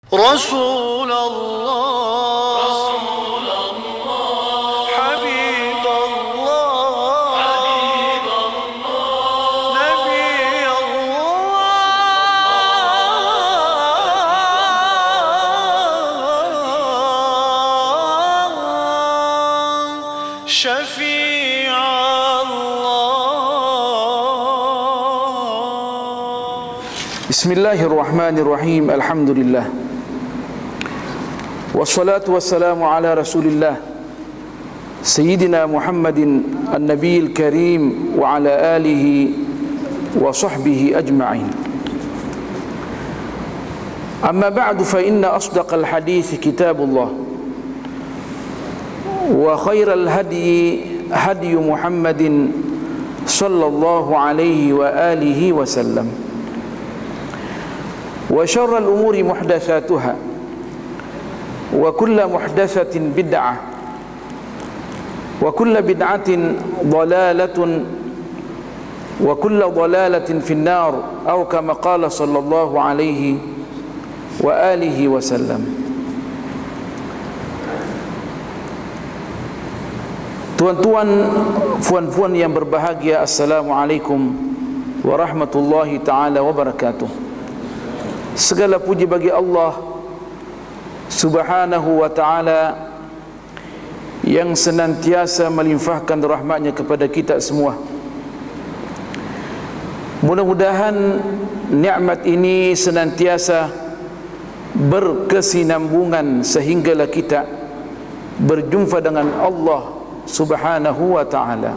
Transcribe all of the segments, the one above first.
رسول الله حبيب الله نبي الله شفيع الله. Bismillahirrahmanirrahim. Alhamdulillah. Wassalatu wassalamu ala Rasulillah Sayyidina Muhammadin an-Nabiyil Karim wa ala alihi wa sahbihi ajma'in. Amma ba'du fa inna asdaqal hadith kitabullah wa khairal hadyi hadyu Muhammadin sallallahu alaihi wa alihi wa sallam. Wa syarrul umuri muhdatsatuha wa kullu muhdatsatin bid'ah wa kullu bid'atin dhalalatun wa kullu dhalalatin finnar atau kama qala sallallahu alaihi wa alihi wa sallam. Tuan-tuan, puan-puan yang berbahagia, assalamualaikum warahmatullahi taala wabarakatuh. Segala puji bagi Allah Subhanahu wa ta'ala yang senantiasa melimpahkan rahmatnya kepada kita semua. Mudah-mudahan nikmat ini senantiasa berkesinambungan sehinggalah kita berjumpa dengan Allah Subhanahu wa ta'ala.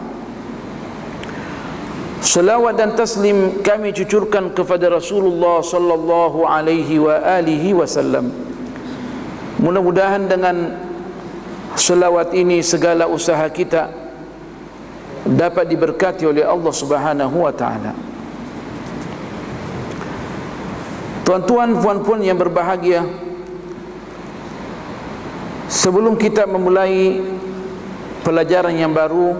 Salawat dan taslim kami cucurkan kepada Rasulullah sallallahu alaihi wa alihi wasallam. Mudah-mudahan dengan selawat ini segala usaha kita dapat diberkati oleh Allah Subhanahu wa ta'ala. Tuan-tuan, puan-puan yang berbahagia, sebelum kita memulai pelajaran yang baru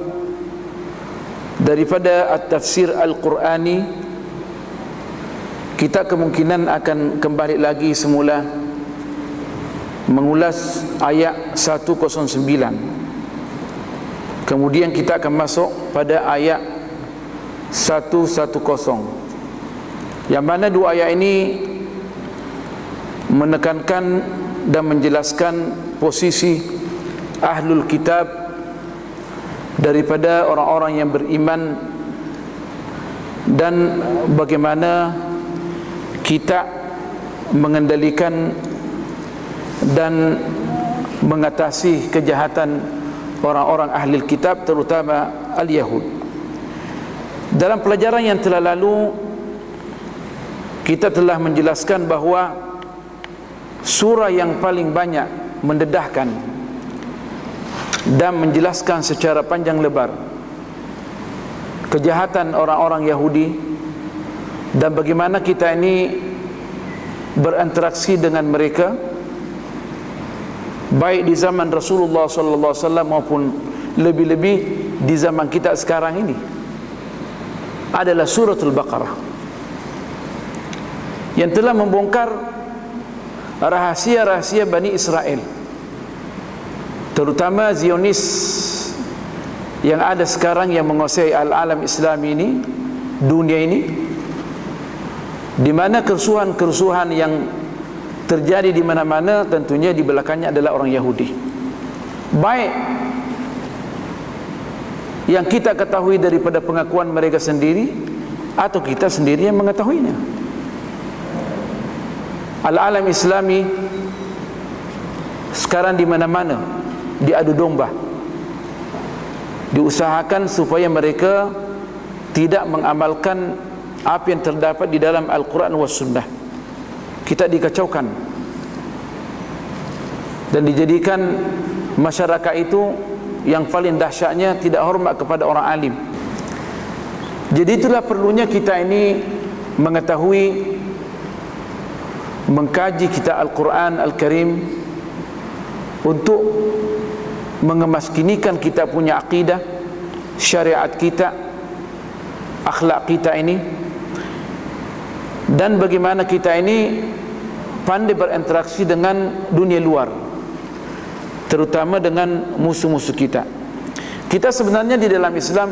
daripada at-tafsir al-Qurani, kita kemungkinan akan kembali lagi semula mengulas ayat 109. Kemudian kita akan masuk pada ayat 110, yang mana dua ayat ini menekankan dan menjelaskan posisi ahlul kitab daripada orang-orang yang beriman dan bagaimana kita mengendalikan dan mengatasi kejahatan orang-orang ahli kitab, terutama al-Yahud. Dalam pelajaran yang telah lalu kita telah menjelaskan bahawa surah yang paling banyak mendedahkan dan menjelaskan secara panjang lebar kejahatan orang-orang Yahudi dan bagaimana kita ini berinteraksi dengan mereka, baik di zaman Rasulullah sallallahu alaihi wasallam maupun lebih-lebih di zaman kita sekarang ini, adalah suratul Baqarah yang telah membongkar rahasia-rahasia Bani Israel, terutama Zionis yang ada sekarang, yang menguasai al-alam Islami ini, dunia ini, di mana kerusuhan-kerusuhan yang terjadi di mana-mana tentunya di belakangnya adalah orang Yahudi, baik yang kita ketahui daripada pengakuan mereka sendiri atau kita sendiri yang mengetahuinya. Al-alam Islami sekarang di mana-mana diadu domba, diusahakan supaya mereka tidak mengamalkan apa yang terdapat di dalam Al-Quran was Sunnah. Kita dikacaukan dan dijadikan masyarakat itu yang paling dahsyatnya tidak hormat kepada orang alim. Jadi itulah perlunya kita ini mengetahui, mengkaji kitab Al-Quran Al-Karim untuk mengemaskinikan kita punya akidah, syariat kita, akhlak kita ini, dan bagaimana kita ini pandai berinteraksi dengan dunia luar, terutama dengan musuh-musuh kita. Kita sebenarnya di dalam Islam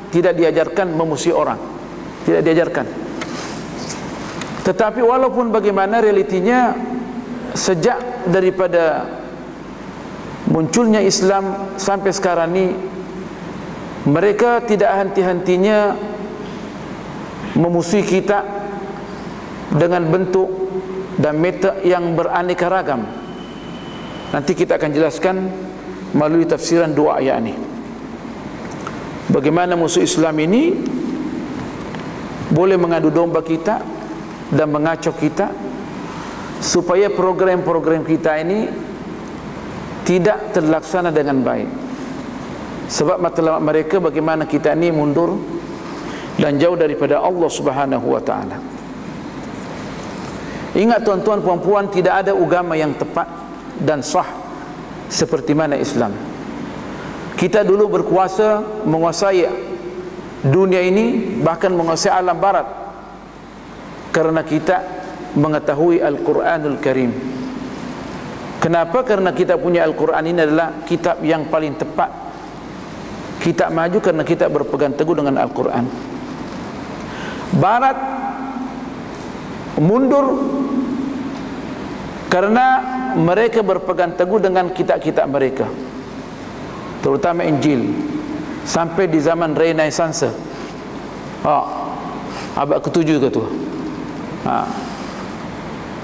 tidak diajarkan memusuhi orang, tidak diajarkan. Tetapi walaupun bagaimana realitinya, sejak daripada munculnya Islam sampai sekarang ini, mereka tidak henti-hentinya memusuhi kita dengan bentuk dan metode yang beraneka ragam. Nanti kita akan jelaskan melalui tafsiran dua ayat ini, bagaimana musuh Islam ini boleh mengadu domba kita dan mengacau kita, supaya program-program kita ini tidak terlaksana dengan baik. Sebab matlamat mereka bagaimana kita ini mundur dan jauh daripada Allah Subhanahu wa taala. Ingat tuan-tuan puan-puan, tidak ada agama yang tepat dan sah seperti mana Islam. Kita dulu berkuasa menguasai dunia ini, bahkan menguasai alam barat, karena kita mengetahui Al-Quranul Karim. Kenapa? Karena kita punya Al-Quran ini adalah kitab yang paling tepat. Kita maju karena kita berpegang teguh dengan Al-Quran. Barat mundur karena mereka berpegang teguh dengan kitab-kitab mereka, terutama Injil, sampai di zaman Renaissance, abad ke-7 ke tu,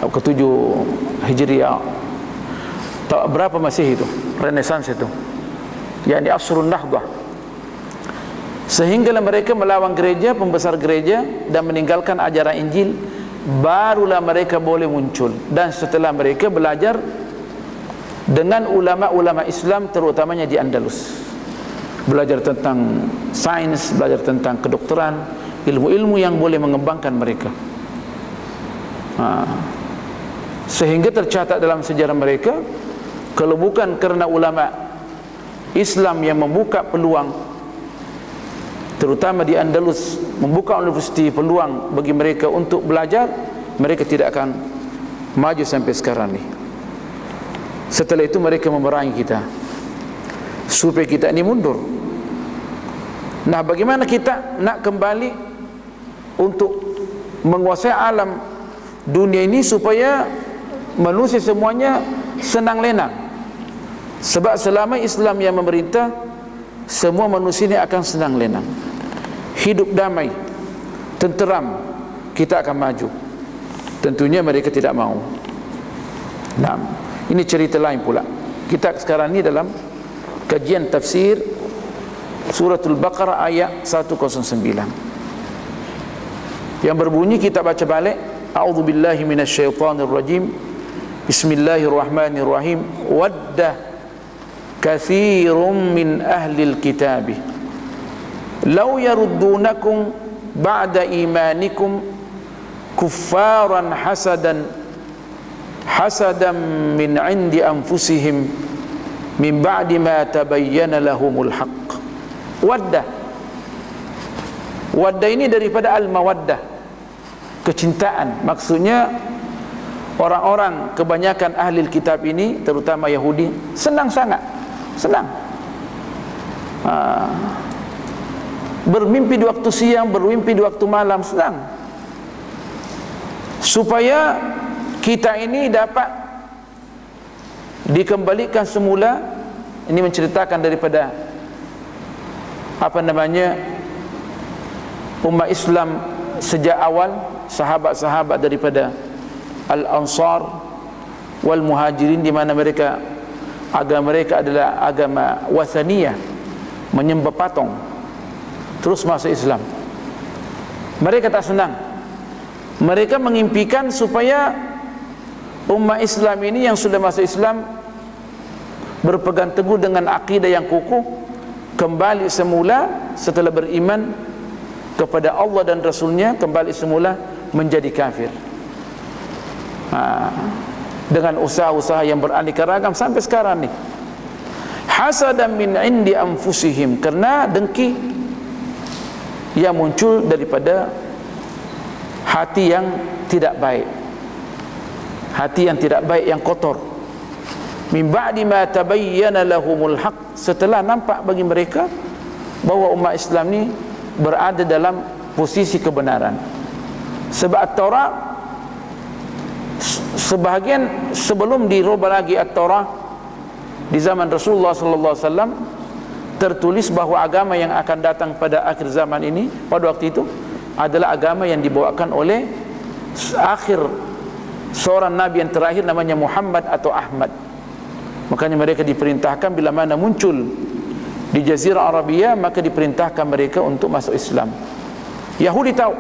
abad ke-7 Hijriah, tak berapa masih itu Renaissance itu, yakni Asrun Nahdah. Sehinggalah mereka melawan gereja, pembesar gereja, dan meninggalkan ajaran Injil. Barulah mereka boleh muncul. Dan setelah mereka belajar dengan ulama-ulama Islam, terutamanya di Andalus, belajar tentang sains, belajar tentang kedokteran, ilmu-ilmu yang boleh mengembangkan mereka. Sehingga tercatat dalam sejarah mereka, kalau bukan kerana ulama Islam yang membuka peluang, terutama di Andalus, membuka universiti, peluang bagi mereka untuk belajar, mereka tidak akan maju sampai sekarang ni. Setelah itu mereka memerangi kita supaya kita ini mundur. Nah, bagaimana kita nak kembali untuk menguasai alam dunia ini supaya manusia semuanya senang lenang? Sebab selama Islam yang memerintah, semua manusia ini akan senang lenang, hidup damai, tenteram, kita akan maju. Tentunya mereka tidak mau. Nah, ini cerita lain pula. Kita sekarang ini dalam kajian tafsir Suratul Baqarah ayat 109 yang berbunyi, kita baca balik, A'udzubillahi minasyaitonirrajim, Bismillahirrahmanirrahim. Wadda katsirun min ahlil kitabi law yaruddunakum ba'da imanikum kuffaran hasadan min 'indi anfusihim min ba'di ma tabayyana lahumul haqq. Wadda ini daripada al-mawaddah, kecintaan. Maksudnya orang-orang kebanyakan ahli kitab ini, terutama Yahudi, senang sangat, senang bermimpi di waktu siang, bermimpi di waktu malam, senang supaya kita ini dapat dikembalikan semula. Ini menceritakan daripada umat Islam sejak awal, sahabat-sahabat daripada Al-Ansar wal Muhajirin, di mana mereka, agama mereka adalah agama wathaniyah, menyembah patung, terus masuk Islam. Mereka tak senang. Mereka mengimpikan supaya umat Islam ini yang sudah masuk Islam berpegang teguh dengan akidah yang kukuh, kembali semula setelah beriman kepada Allah dan Rasulnya, kembali semula menjadi kafir. Dengan usaha-usaha yang beraneka ragam sampai sekarang ni. Hasadan min indi anfusihim, kerana dengki yang muncul daripada hati yang tidak baik. hati yang tidak baik, yang kotor. Min ba'di ma tabayyana lahumul haq, setelah nampak bagi mereka bahwa umat Islam ni berada dalam posisi kebenaran. Sebab At-Taurat sebahagian sebelum dirubah lagi At-Taurat di zaman Rasulullah sallallahu alaihi wasallam tertulis bahawa agama yang akan datang pada akhir zaman ini pada waktu itu adalah agama yang dibawakan oleh akhir seorang nabi yang terakhir, namanya Muhammad atau Ahmad. Makanya mereka diperintahkan bila mana muncul di Jazirah Arabia, maka diperintahkan mereka untuk masuk Islam. Yahudi tahu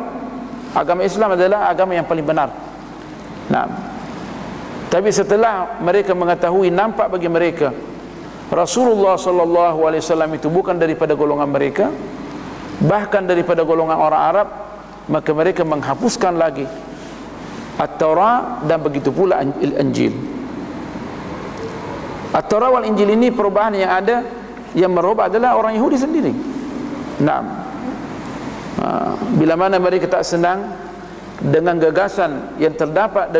agama Islam adalah agama yang paling benar. Nah, tapi setelah mereka mengetahui, nampak bagi mereka Rasulullah sallallahu alaihi wasallam itu bukan daripada golongan mereka, bahkan daripada golongan orang Arab, maka mereka menghapuskan lagi At-Taurat dan begitu pula Injil. At-Taurat wal Injil ini perubahan yang ada, yang merubah adalah orang Yahudi sendiri. Nah, bila mana mereka tak senang dengan gagasan yang terdapat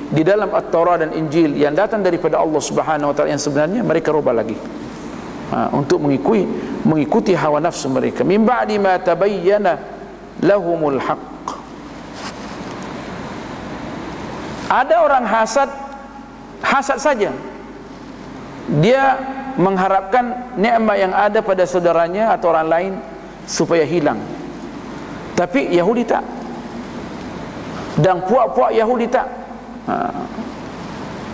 di dalam At-Taurat dan Injil yang datang daripada Allah Subhanahu wa taala yang sebenarnya, mereka rubah lagi untuk mengikuti hawa nafsu mereka. Min ba'di ma tabayyana lahumul haqq. Ada orang hasad saja, dia mengharapkan nikmat yang ada pada saudaranya atau orang lain supaya hilang. Tapi Yahudi tak, dan puak-puak Yahudi tak.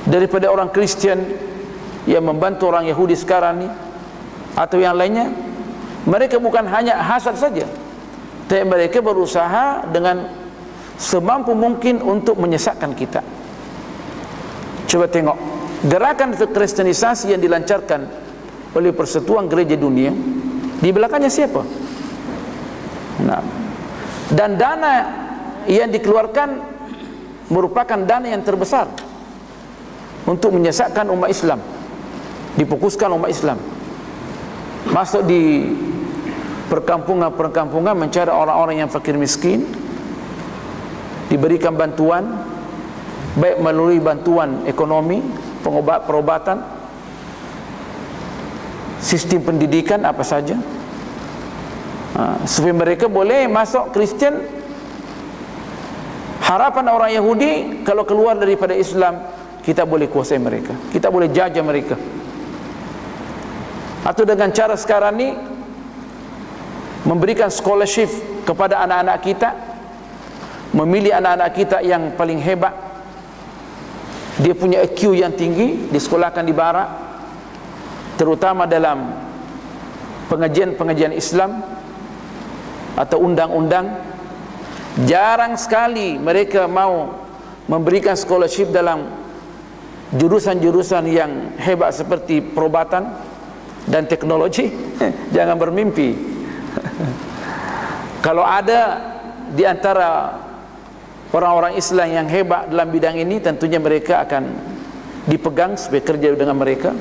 Daripada orang Kristian yang membantu orang Yahudi sekarang ni atau yang lainnya, mereka bukan hanya hasad saja, tapi mereka berusaha dengan semampu mungkin untuk menyesatkan kita. Coba tengok gerakan kristenisasi yang dilancarkan oleh Persatuan Gereja Dunia, di belakangnya siapa? Nah, dan dana yang dikeluarkan merupakan dana yang terbesar untuk menyesatkan umat Islam, difokuskan umat Islam, masuk di perkampungan-perkampungan, mencari orang-orang yang fakir miskin, diberikan bantuan, baik melalui bantuan ekonomi, perobatan, sistem pendidikan, apa saja, supaya mereka boleh masuk Kristian. Harapan orang Yahudi, kalau keluar daripada Islam, kita boleh kuasai mereka, kita boleh jajah mereka. Atau dengan cara sekarang ni, memberikan scholarship kepada anak-anak kita, memilih anak-anak kita yang paling hebat, dia punya IQ yang tinggi, disekolahkan di barat, terutama dalam pengajian-pengajian Islam atau undang-undang. Jarang sekali mereka mau memberikan scholarship dalam jurusan-jurusan yang hebat seperti perubatan dan teknologi. Jangan bermimpi. Kalau ada di antara orang-orang Islam yang hebat dalam bidang ini, tentunya mereka akan dipegang supaya kerja dengan mereka.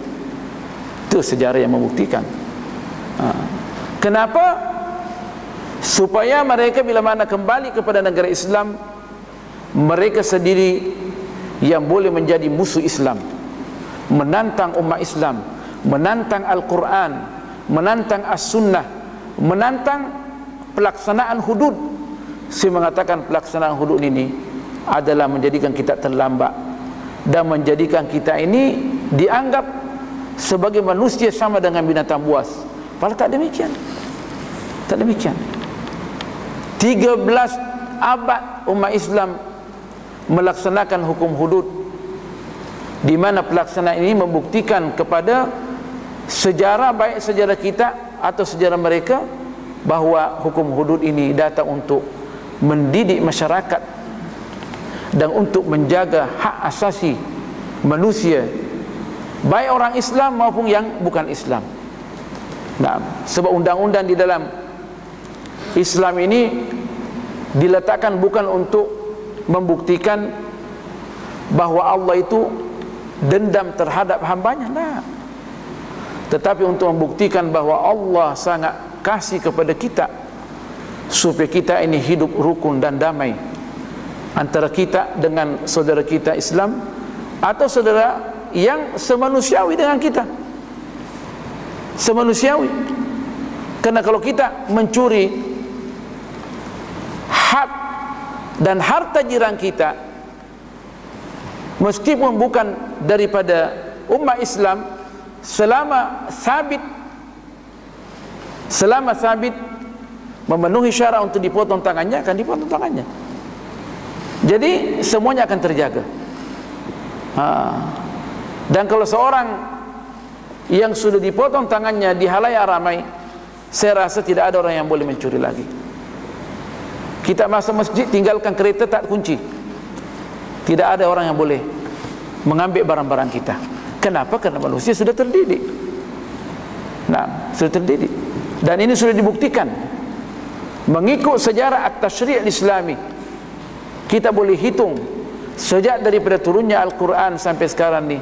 Itu sejarah yang membuktikan. Kenapa? Supaya mereka bila mana kembali kepada negara Islam, mereka sendiri yang boleh menjadi musuh Islam, menantang umat Islam, menantang Al-Quran, menantang As-Sunnah, menantang pelaksanaan hudud. Saya mengatakan pelaksanaan hudud ini adalah menjadikan kita terlambat dan menjadikan kita ini dianggap sebagai manusia sama dengan binatang buas. Padahal tak demikian. Tak demikian. 13 abad umat Islam melaksanakan hukum hudud, di mana pelaksanaan ini membuktikan kepada sejarah, baik sejarah kita atau sejarah mereka, bahawa hukum hudud ini datang untuk mendidik masyarakat dan untuk menjaga hak asasi manusia, baik orang Islam maupun yang bukan Islam. Nah, sebab undang-undang di dalam Islam ini diletakkan bukan untuk membuktikan bahawa Allah itu dendam terhadap hambanya, nah, tetapi untuk membuktikan bahawa Allah sangat kasih kepada kita supaya kita ini hidup rukun dan damai antara kita dengan saudara kita Islam atau saudara yang semanusiawi dengan kita, semanusiawi. Karena kalau kita mencuri hak dan harta jiran kita, meskipun bukan daripada umat Islam, selama sabit memenuhi syarat untuk dipotong tangannya, akan dipotong tangannya. Jadi semuanya akan terjaga. Dan kalau seorang yang sudah dipotong tangannya di halayak ramai, saya rasa tidak ada orang yang boleh mencuri lagi. Kita masuk masjid, tinggalkan kereta tak kunci, tidak ada orang yang boleh mengambil barang-barang kita. Kenapa? Karena manusia sudah terdidik. Sudah terdidik. Dan ini sudah dibuktikan mengikut sejarah at-tasyri' al-islami. Kita boleh hitung sejak daripada turunnya Al-Quran sampai sekarang ni,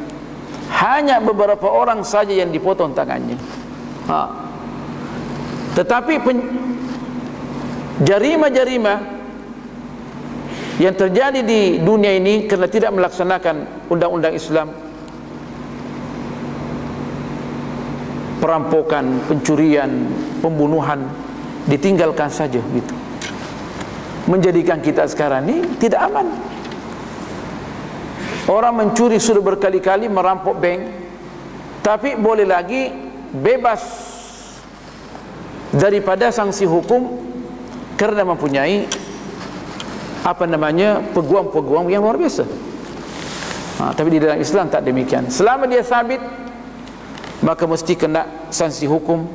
hanya beberapa orang saja yang dipotong tangannya. Tetapi jarima-jarima yang terjadi di dunia ini kerana tidak melaksanakan undang-undang Islam, perampokan, pencurian, pembunuhan, ditinggalkan saja gitu, menjadikan kita sekarang ini tidak aman. Orang mencuri sudah berkali-kali, merampok bank, tapi boleh lagi bebas daripada sanksi hukum kerana mempunyai peguam-peguam yang luar biasa. Tapi di dalam Islam tak demikian. Selama dia sabit, maka mesti kena sanksi hukum,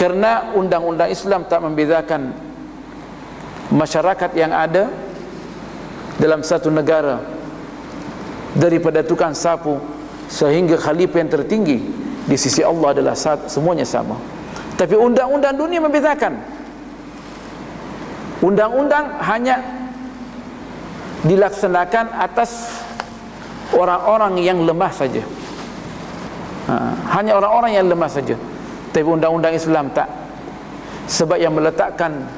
kerana undang-undang Islam tak membezakan masyarakat yang ada dalam satu negara, daripada tukang sapu sehingga khalifah yang tertinggi di sisi Allah adalah semuanya sama. Tapi undang-undang dunia membezakan. Undang-undang hanya dilaksanakan atas orang-orang yang lemah saja. Hanya orang-orang yang lemah saja. Tapi undang-undang Islam tak. Sebab yang meletakkan,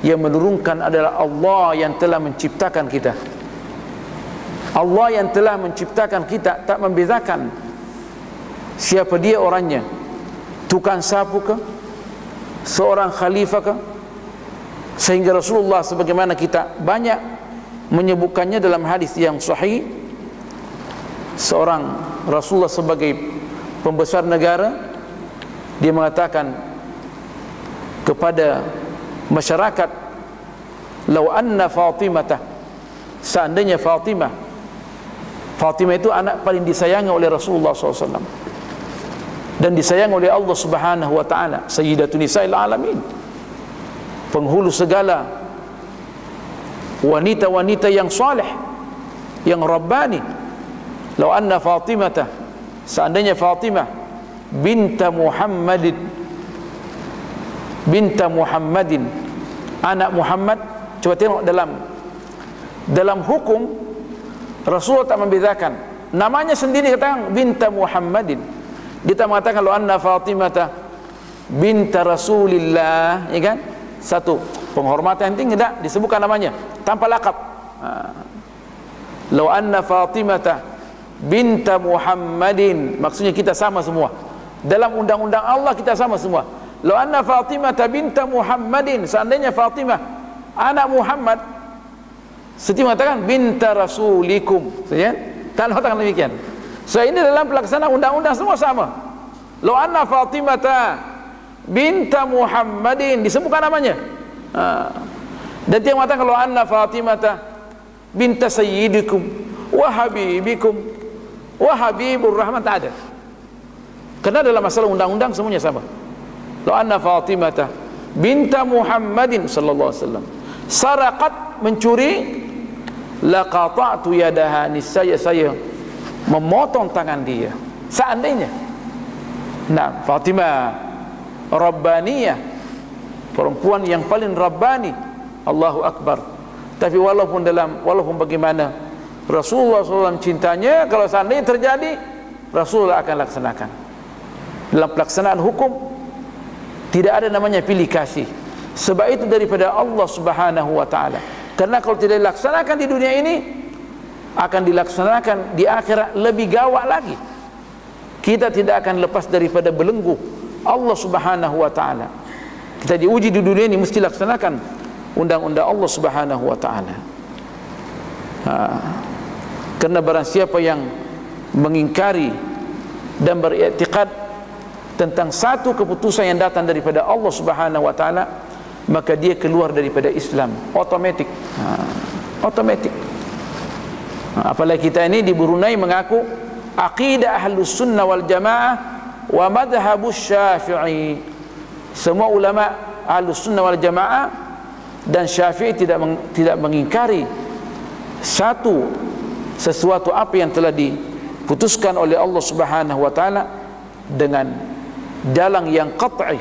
yang menurunkan adalah Allah yang telah menciptakan kita. Allah yang telah menciptakan kita, tak membezakan siapa dia orangnya, tukang sapu ke, seorang khalifah ke. Sehingga Rasulullah sebagaimana kita banyak menyebutkannya dalam hadis yang sahih, seorang Rasulullah sebagai pembesar negara, dia mengatakan kepada masyarakat, "Lau anna Fatimah," seandainya Fatimah itu anak paling disayangi oleh Rasulullah SAW dan disayangi oleh Allah Subhanahu wa ta'ala, Sayyidatun Nisa'il Alamin, penghulu segala wanita-wanita yang saleh, yang rabbani. Lau anna Fatimah, seandainya Fatimah binta Muhammadin, anak Muhammad. Coba tengok dalam hukum Rasulullah tak membezakan. Namanya sendiri katakan binta Muhammadin. Dia tak mengatakan lau anna Fatimah binta Rasulillah, ya kan? Satu penghormatan yang tinggi, tak disebutkan namanya tanpa lakab. Lau anna Fatimah binta Muhammadin, maksudnya kita sama semua. Dalam undang-undang Allah kita sama semua. Lau anna Fatimah binta Muhammadin, seandainya Fatimah anak Muhammad, seperti mengatakan binta rasulikum, ya? Tak mengatakan demikian. So ini dalam pelaksanaan undang-undang semua sama. Lau anna Fatimah binta Muhammadin, disebutkan namanya. Dan dia mengatakan lau anna Fatimah binta sayyidikum wa habibikum wa habibur rahman, tak ada. Kerana dalam masalah undang-undang semuanya sama. Lau anna Fatimah binta Muhammadin sallallahu alaihi wasallam saraqat, mencuri, laqata'tu yadaha, niscaya saya memotong tangan dia. Seandainya Fatimah rabbaniyah, perempuan yang paling rabbani, Allahu Akbar. Tapi walaupun bagaimana Rasulullah SAW cintanya, kalau seandainya terjadi, Rasulullah akan laksanakan. Dalam pelaksanaan hukum tidak ada namanya pilih kasih. Sebab itu daripada Allah Subhanahu wa ta'ala. Karena kalau tidak dilaksanakan di dunia ini, akan dilaksanakan di akhirat lebih gawat lagi. Kita tidak akan lepas daripada belenggu Allah Subhanahu wa taala. Kita diuji di dunia ini, mesti laksanakan undang-undang Allah Subhanahu wa taala. Karena barang siapa yang mengingkari dan beriktikad tentang satu keputusan yang datang daripada Allah Subhanahu wa taala, maka dia keluar daripada Islam otomatik. Otomatik. Apalagi kita ini di Brunei mengaku aqidah Ahlus Sunnah wal Jamaah wa madhhabus Syafi'i. Semua ulama Ahlus Sunnah wal Jamaah dan Syafi'i tidak mengingkari sesuatu apa yang telah diputuskan oleh Allah Subhanahu wa taala dengan jalan yang qat'i.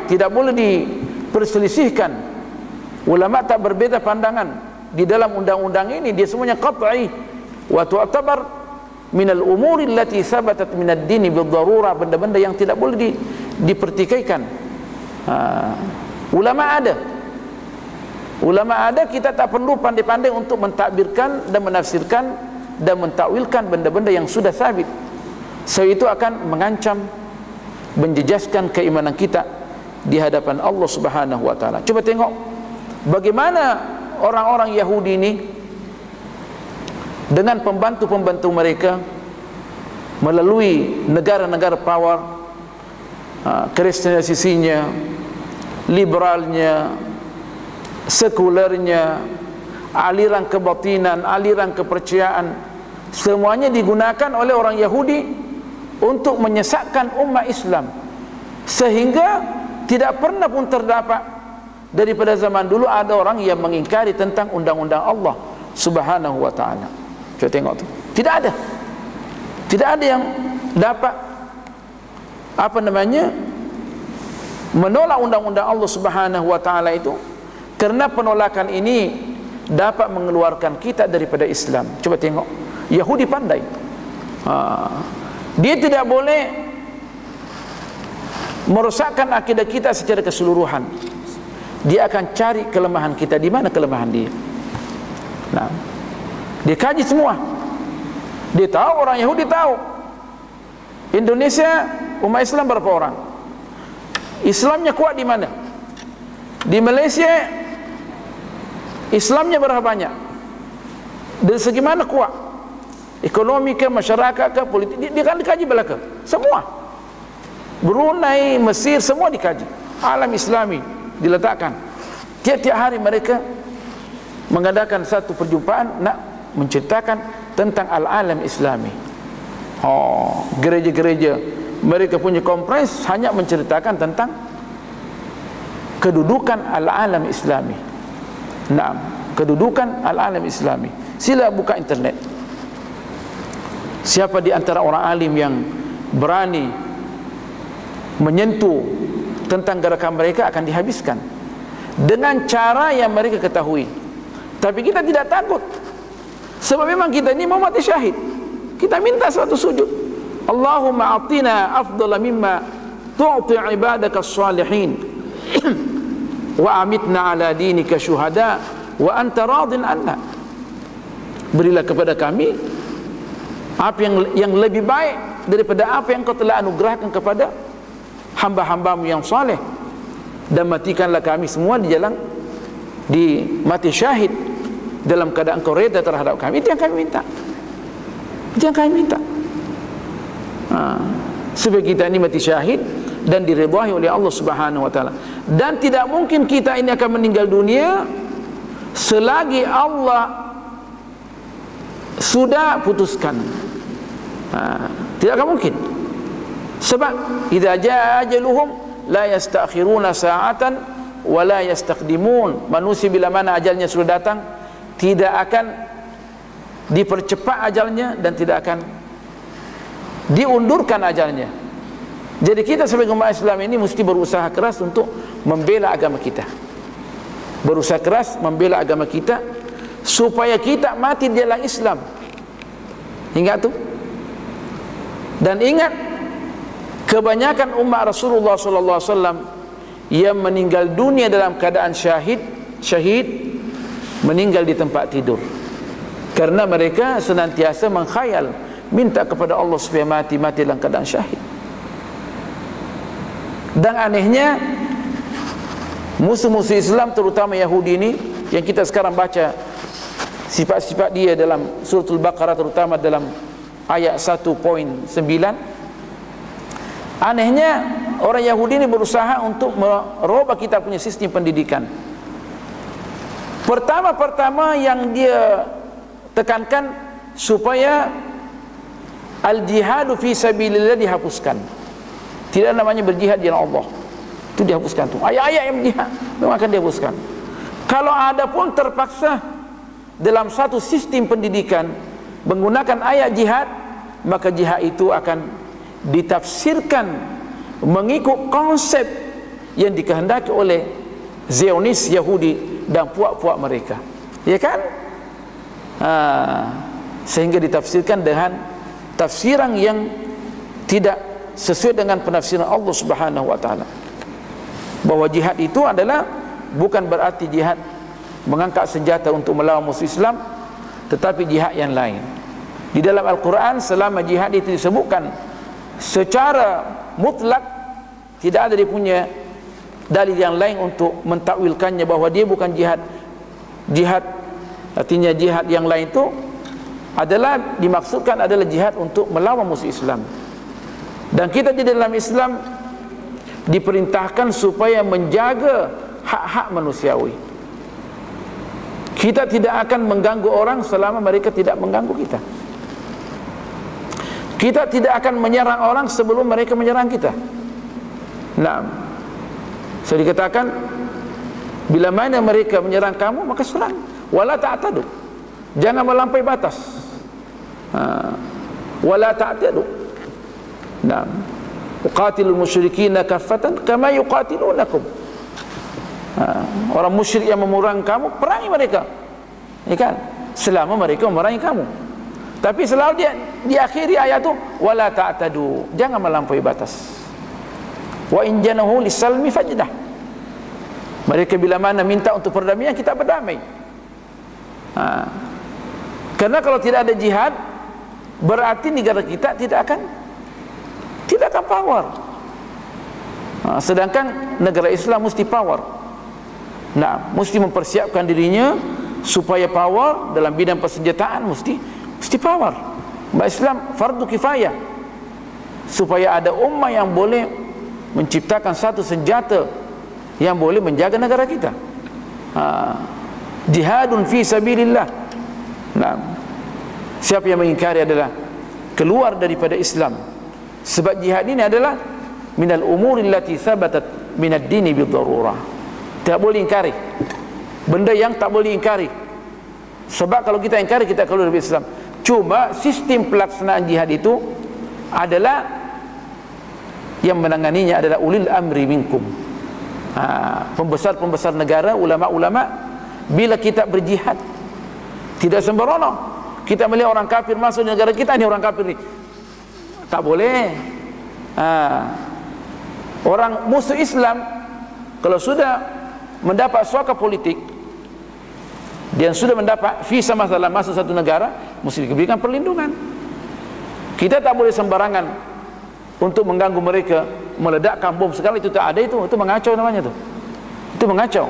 Tidak boleh diperselisihkan. Ulama tak berbeza pandangan di dalam undang-undang ini, dia semuanya qat'i wa tu'tabar min al-umuri allati thabatat min ad-din bid-darurah, benda-benda yang tidak boleh dipertikaikan. Ulama ada, kita tak perlu pandai-pandai untuk mentakbirkan dan menafsirkan dan mentakwilkan benda-benda yang sudah sabit. So itu akan mengancam, menjejaskan keimanan kita di hadapan Allah Subhanahu wa taala. Coba tengok bagaimana orang-orang Yahudi ini dengan pembantu-pembantu mereka melalui negara-negara power, kristenisasinya, liberalnya, sekulernya, aliran kebatinan, aliran kepercayaan, semuanya digunakan oleh orang Yahudi untuk menyesatkan umat Islam, sehingga tidak pernah pun terdapat daripada zaman dulu ada orang yang mengingkari tentang undang-undang Allah Subhanahu wa taala. Coba tengok tu. Tidak ada yang dapat menolak undang-undang Allah Subhanahu wa taala itu, karena penolakan ini dapat mengeluarkan kita daripada Islam. Coba tengok, Yahudi pandai. Dia tidak boleh merosakkan akidah kita secara keseluruhan. Dia akan cari kelemahan kita. Di mana kelemahan dia? Nah, dia kaji semua. Dia tahu, orang Yahudi tahu Indonesia umat Islam berapa orang, Islamnya kuat di mana. Di Malaysia Islamnya berapa banyak, dari segi mana kuat, ekonomi ke, masyarakat ke, politik. Dia kan dikaji belaka semua. Brunei, Mesir, semua dikaji. Alam Islami diletakkan. Tiap-tiap hari mereka mengadakan satu perjumpaan nak menceritakan tentang al-alam Islami. Gereja-gereja mereka punya konferensi hanya menceritakan tentang kedudukan al-alam Islami. Kedudukan al-alam Islami. Sila buka internet. Siapa di antara orang alim yang berani menyentuh tentang gerakan mereka akan dihabiskan dengan cara yang mereka ketahui. Tapi kita tidak takut, sebab memang kita ini mau mati syahid. Kita minta suatu sujud, Allahumma atina afdala mimma tu'ti ibadaka as-salihin wa amitna ala dinika syuhada wa anta radin anna. Berilah kepada kami apa yang lebih baik daripada apa yang kau telah anugerahkan kepada hamba-hambamu yang saleh, dan matikanlah kami semua di jalan mati syahid dalam keadaan kau reda terhadap kami. Itu yang kami minta. Itu yang kami minta. Supaya kita ini mati syahid dan diridhai oleh Allah Subhanahu wa taala. Dan tidak mungkin kita ini akan meninggal dunia selagi Allah sudah putuskan. Tidak akan mungkin. Sebab idza jaa ajaluhum la yastakhiruna sa'atan wa la yastaqdimun. Manusia bila mana ajalnya sudah datang, tidak akan dipercepat ajalnya dan tidak akan diundurkan ajalnya. Jadi kita sebagai umat Islam ini mesti berusaha keras untuk membela agama kita. Berusaha keras membela agama kita supaya kita mati di jalan Islam. Ingat tu. Dan ingat, kebanyakan umat Rasulullah sallallahu alaihi wasallam Ia meninggal dunia dalam keadaan syahid meninggal di tempat tidur. Karena mereka senantiasa mengkhayal, minta kepada Allah supaya mati dalam keadaan syahid. Dan anehnya, musuh-musuh Islam terutama Yahudi ini, yang kita sekarang baca sifat-sifat dia dalam suratul Baqarah, terutama dalam ayat 1.9. Anehnya, orang Yahudi ini berusaha untuk merubah kita punya sistem pendidikan. Pertama-tama yang dia tekankan supaya al-jihadu fi sabilillah dihapuskan. Tidak namanya berjihad di jalan Allah. Itu dihapuskan tuh. Ayat-ayat yang berjihad memang akan dihapuskan. Kalau ada pun terpaksa dalam satu sistem pendidikan menggunakan ayat jihad, maka jihad itu akan ditafsirkan mengikut konsep yang dikehendaki oleh Zionis Yahudi dan puak-puak mereka, ya kan? Sehingga ditafsirkan dengan tafsiran yang tidak sesuai dengan penafsiran Allah Subhanahu wa taala. Bahwa jihad itu adalah bukan berarti jihad mengangkat senjata untuk melawan musuh Islam, tetapi jihad yang lain. Di dalam Al-Quran, selama jihad itu disebutkan secara mutlak, tidak ada dia punya dalil yang lain untuk mentakwilkannya bahwa dia bukan jihad. Jihad artinya jihad yang lain itu adalah dimaksudkan adalah jihad untuk melawan musuh Islam. Dan kita di dalam Islam diperintahkan supaya menjaga hak-hak manusiawi. Kita tidak akan mengganggu orang selama mereka tidak mengganggu kita. Kita tidak akan menyerang orang sebelum mereka menyerang kita. Nah, saya dikatakan bila mana mereka menyerang kamu, maka serang. Wala ta'tadu, jangan melampaui batas. Wala ta'tadu. Nah, uqatilul musyrikina kaffatan kama yuqatilunakum. Orang musyrik yang memerangi kamu, perangi mereka, ya kan? Selama mereka memerangi kamu. Tapi selalu dia diakhiri ayat itu wala ta'tadu, jangan melampaui batas. Wa in janahu lisalmi fajdah. Mereka bila mana minta untuk perdamaian, kita berdamai. Karena kalau tidak ada jihad, berarti negara kita tidak akan power. Sedangkan negara Islam mesti power. Nah, mesti mempersiapkan dirinya supaya power dalam bidang persenjataan, mesti power. Umat Islam fardu kifayah, supaya ada ummah yang boleh menciptakan satu senjata yang boleh menjaga negara kita. Jihadun fi sabilillah. Nah, siapa yang mengingkari adalah keluar daripada Islam. Sebab jihad ini adalah minal umuri allati thabatat minad dini bidharurah. Tak boleh ingkari, benda yang tak boleh ingkari. Sebab kalau kita ingkari, kita keluar dari Islam. Cuma sistem pelaksanaan jihad itu adalah yang menanganinya adalah ulil amri minkum. Pembesar-pembesar negara, ulama-ulama. Bila kita berjihad, tidak sembrono kita melihat orang kafir masuk di negara kita, ini orang kafir ni, tak boleh. Orang musuh Islam kalau sudah mendapat suaka politik, dia sudah mendapat visa masalah masuk satu negara, mesti diberikan perlindungan. Kita tak boleh sembarangan untuk mengganggu mereka, meledakkan bom segala, itu tak ada. Itu mengacau namanya, itu mengacau.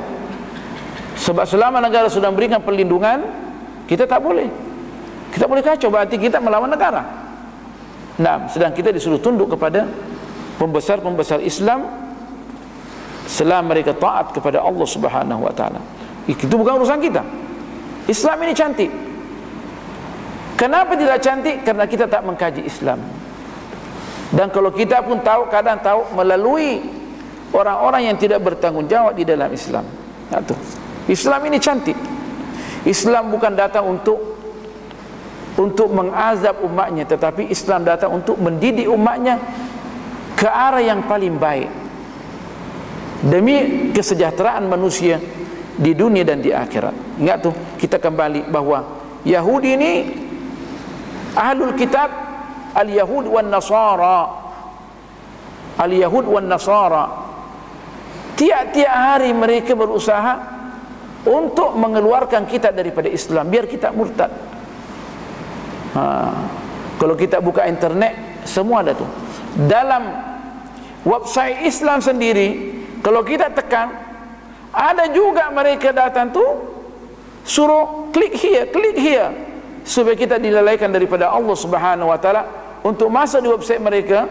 Sebab selama negara sudah memberikan perlindungan, kita tak boleh kacau, berarti kita melawan negara. Nah, sedang kita disuruh tunduk kepada pembesar-pembesar Islam selama mereka taat kepada Allah Subhanahu wa taala. Itu bukan urusan kita. Islam ini cantik. Kenapa tidak cantik? Karena kita tak mengkaji Islam. Dan kalau kita pun tahu, kadang tahu melalui orang-orang yang tidak bertanggung jawab di dalam Islam. Islam ini cantik. Islam bukan datang untuk mengazab umatnya, tetapi Islam datang untuk mendidik umatnya ke arah yang paling baik demi kesejahteraan manusia di dunia dan di akhirat. Ingat tuh, kita kembali bahwa Yahudi ini ahlul kitab, al-Yahud wan Nasara. Al-Yahud wan Nasara tiap-tiap hari mereka berusaha untuk mengeluarkan kita daripada Islam, biar kita murtad. Kalau kita buka internet, semua ada tuh. Dalam website Islam sendiri, kalau kita tekan, ada juga mereka datang tuh suruh klik here, supaya kita dilalaikan daripada Allah Subhanahu wa taala untuk masuk di website mereka,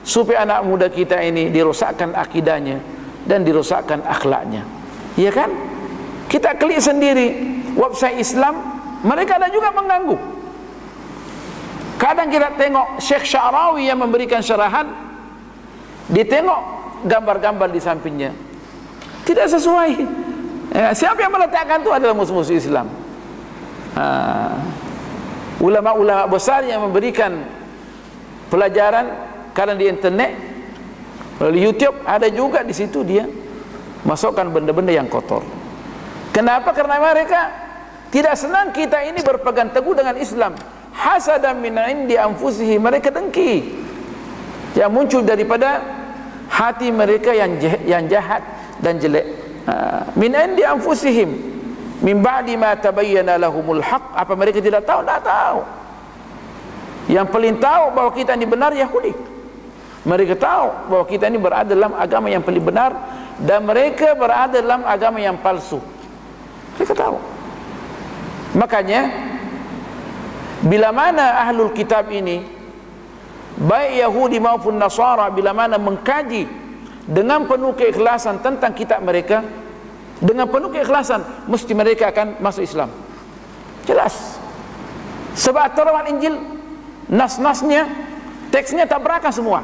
supaya anak muda kita ini dirosakkan akidahnya dan dirosakkan akhlaknya. Iya kan? Kita klik sendiri website Islam, mereka ada juga mengganggu. Kadang kita tengok Syekh Sya'rawi yang memberikan syarahan, ditengok gambar-gambar di sampingnya, tidak sesuai. Siapa yang meletakkan itu adalah musuh-musuh Islam. Ulama-ulama besar yang memberikan pelajaran kadang di internet, melalui YouTube, ada juga di situ dia masukkan benda-benda yang kotor. Kenapa? Karena mereka tidak senang kita ini berpegang teguh dengan Islam. Hasadan min indi anfusihim, mereka dengki yang muncul daripada hati mereka yang jahat dan jelek. Min indi anfusihim min ba'di ma tabayyana lahumul haq. Apa mereka tidak tahu? Tidak tahu. Yang paling tahu bahwa kita ini benar Yahudi. Mereka tahu bahwa kita ini berada dalam agama yang paling benar, dan mereka berada dalam agama yang palsu. Mereka tahu. Makanya bila mana ahlul kitab ini, baik Yahudi maupun Nasara, bila mana mengkaji dengan penuh keikhlasan tentang kitab mereka, dengan penuh keikhlasan, mesti mereka akan masuk Islam. Jelas. Sebab Taurat Injil, nas-nasnya, teksnya tabrakan semua.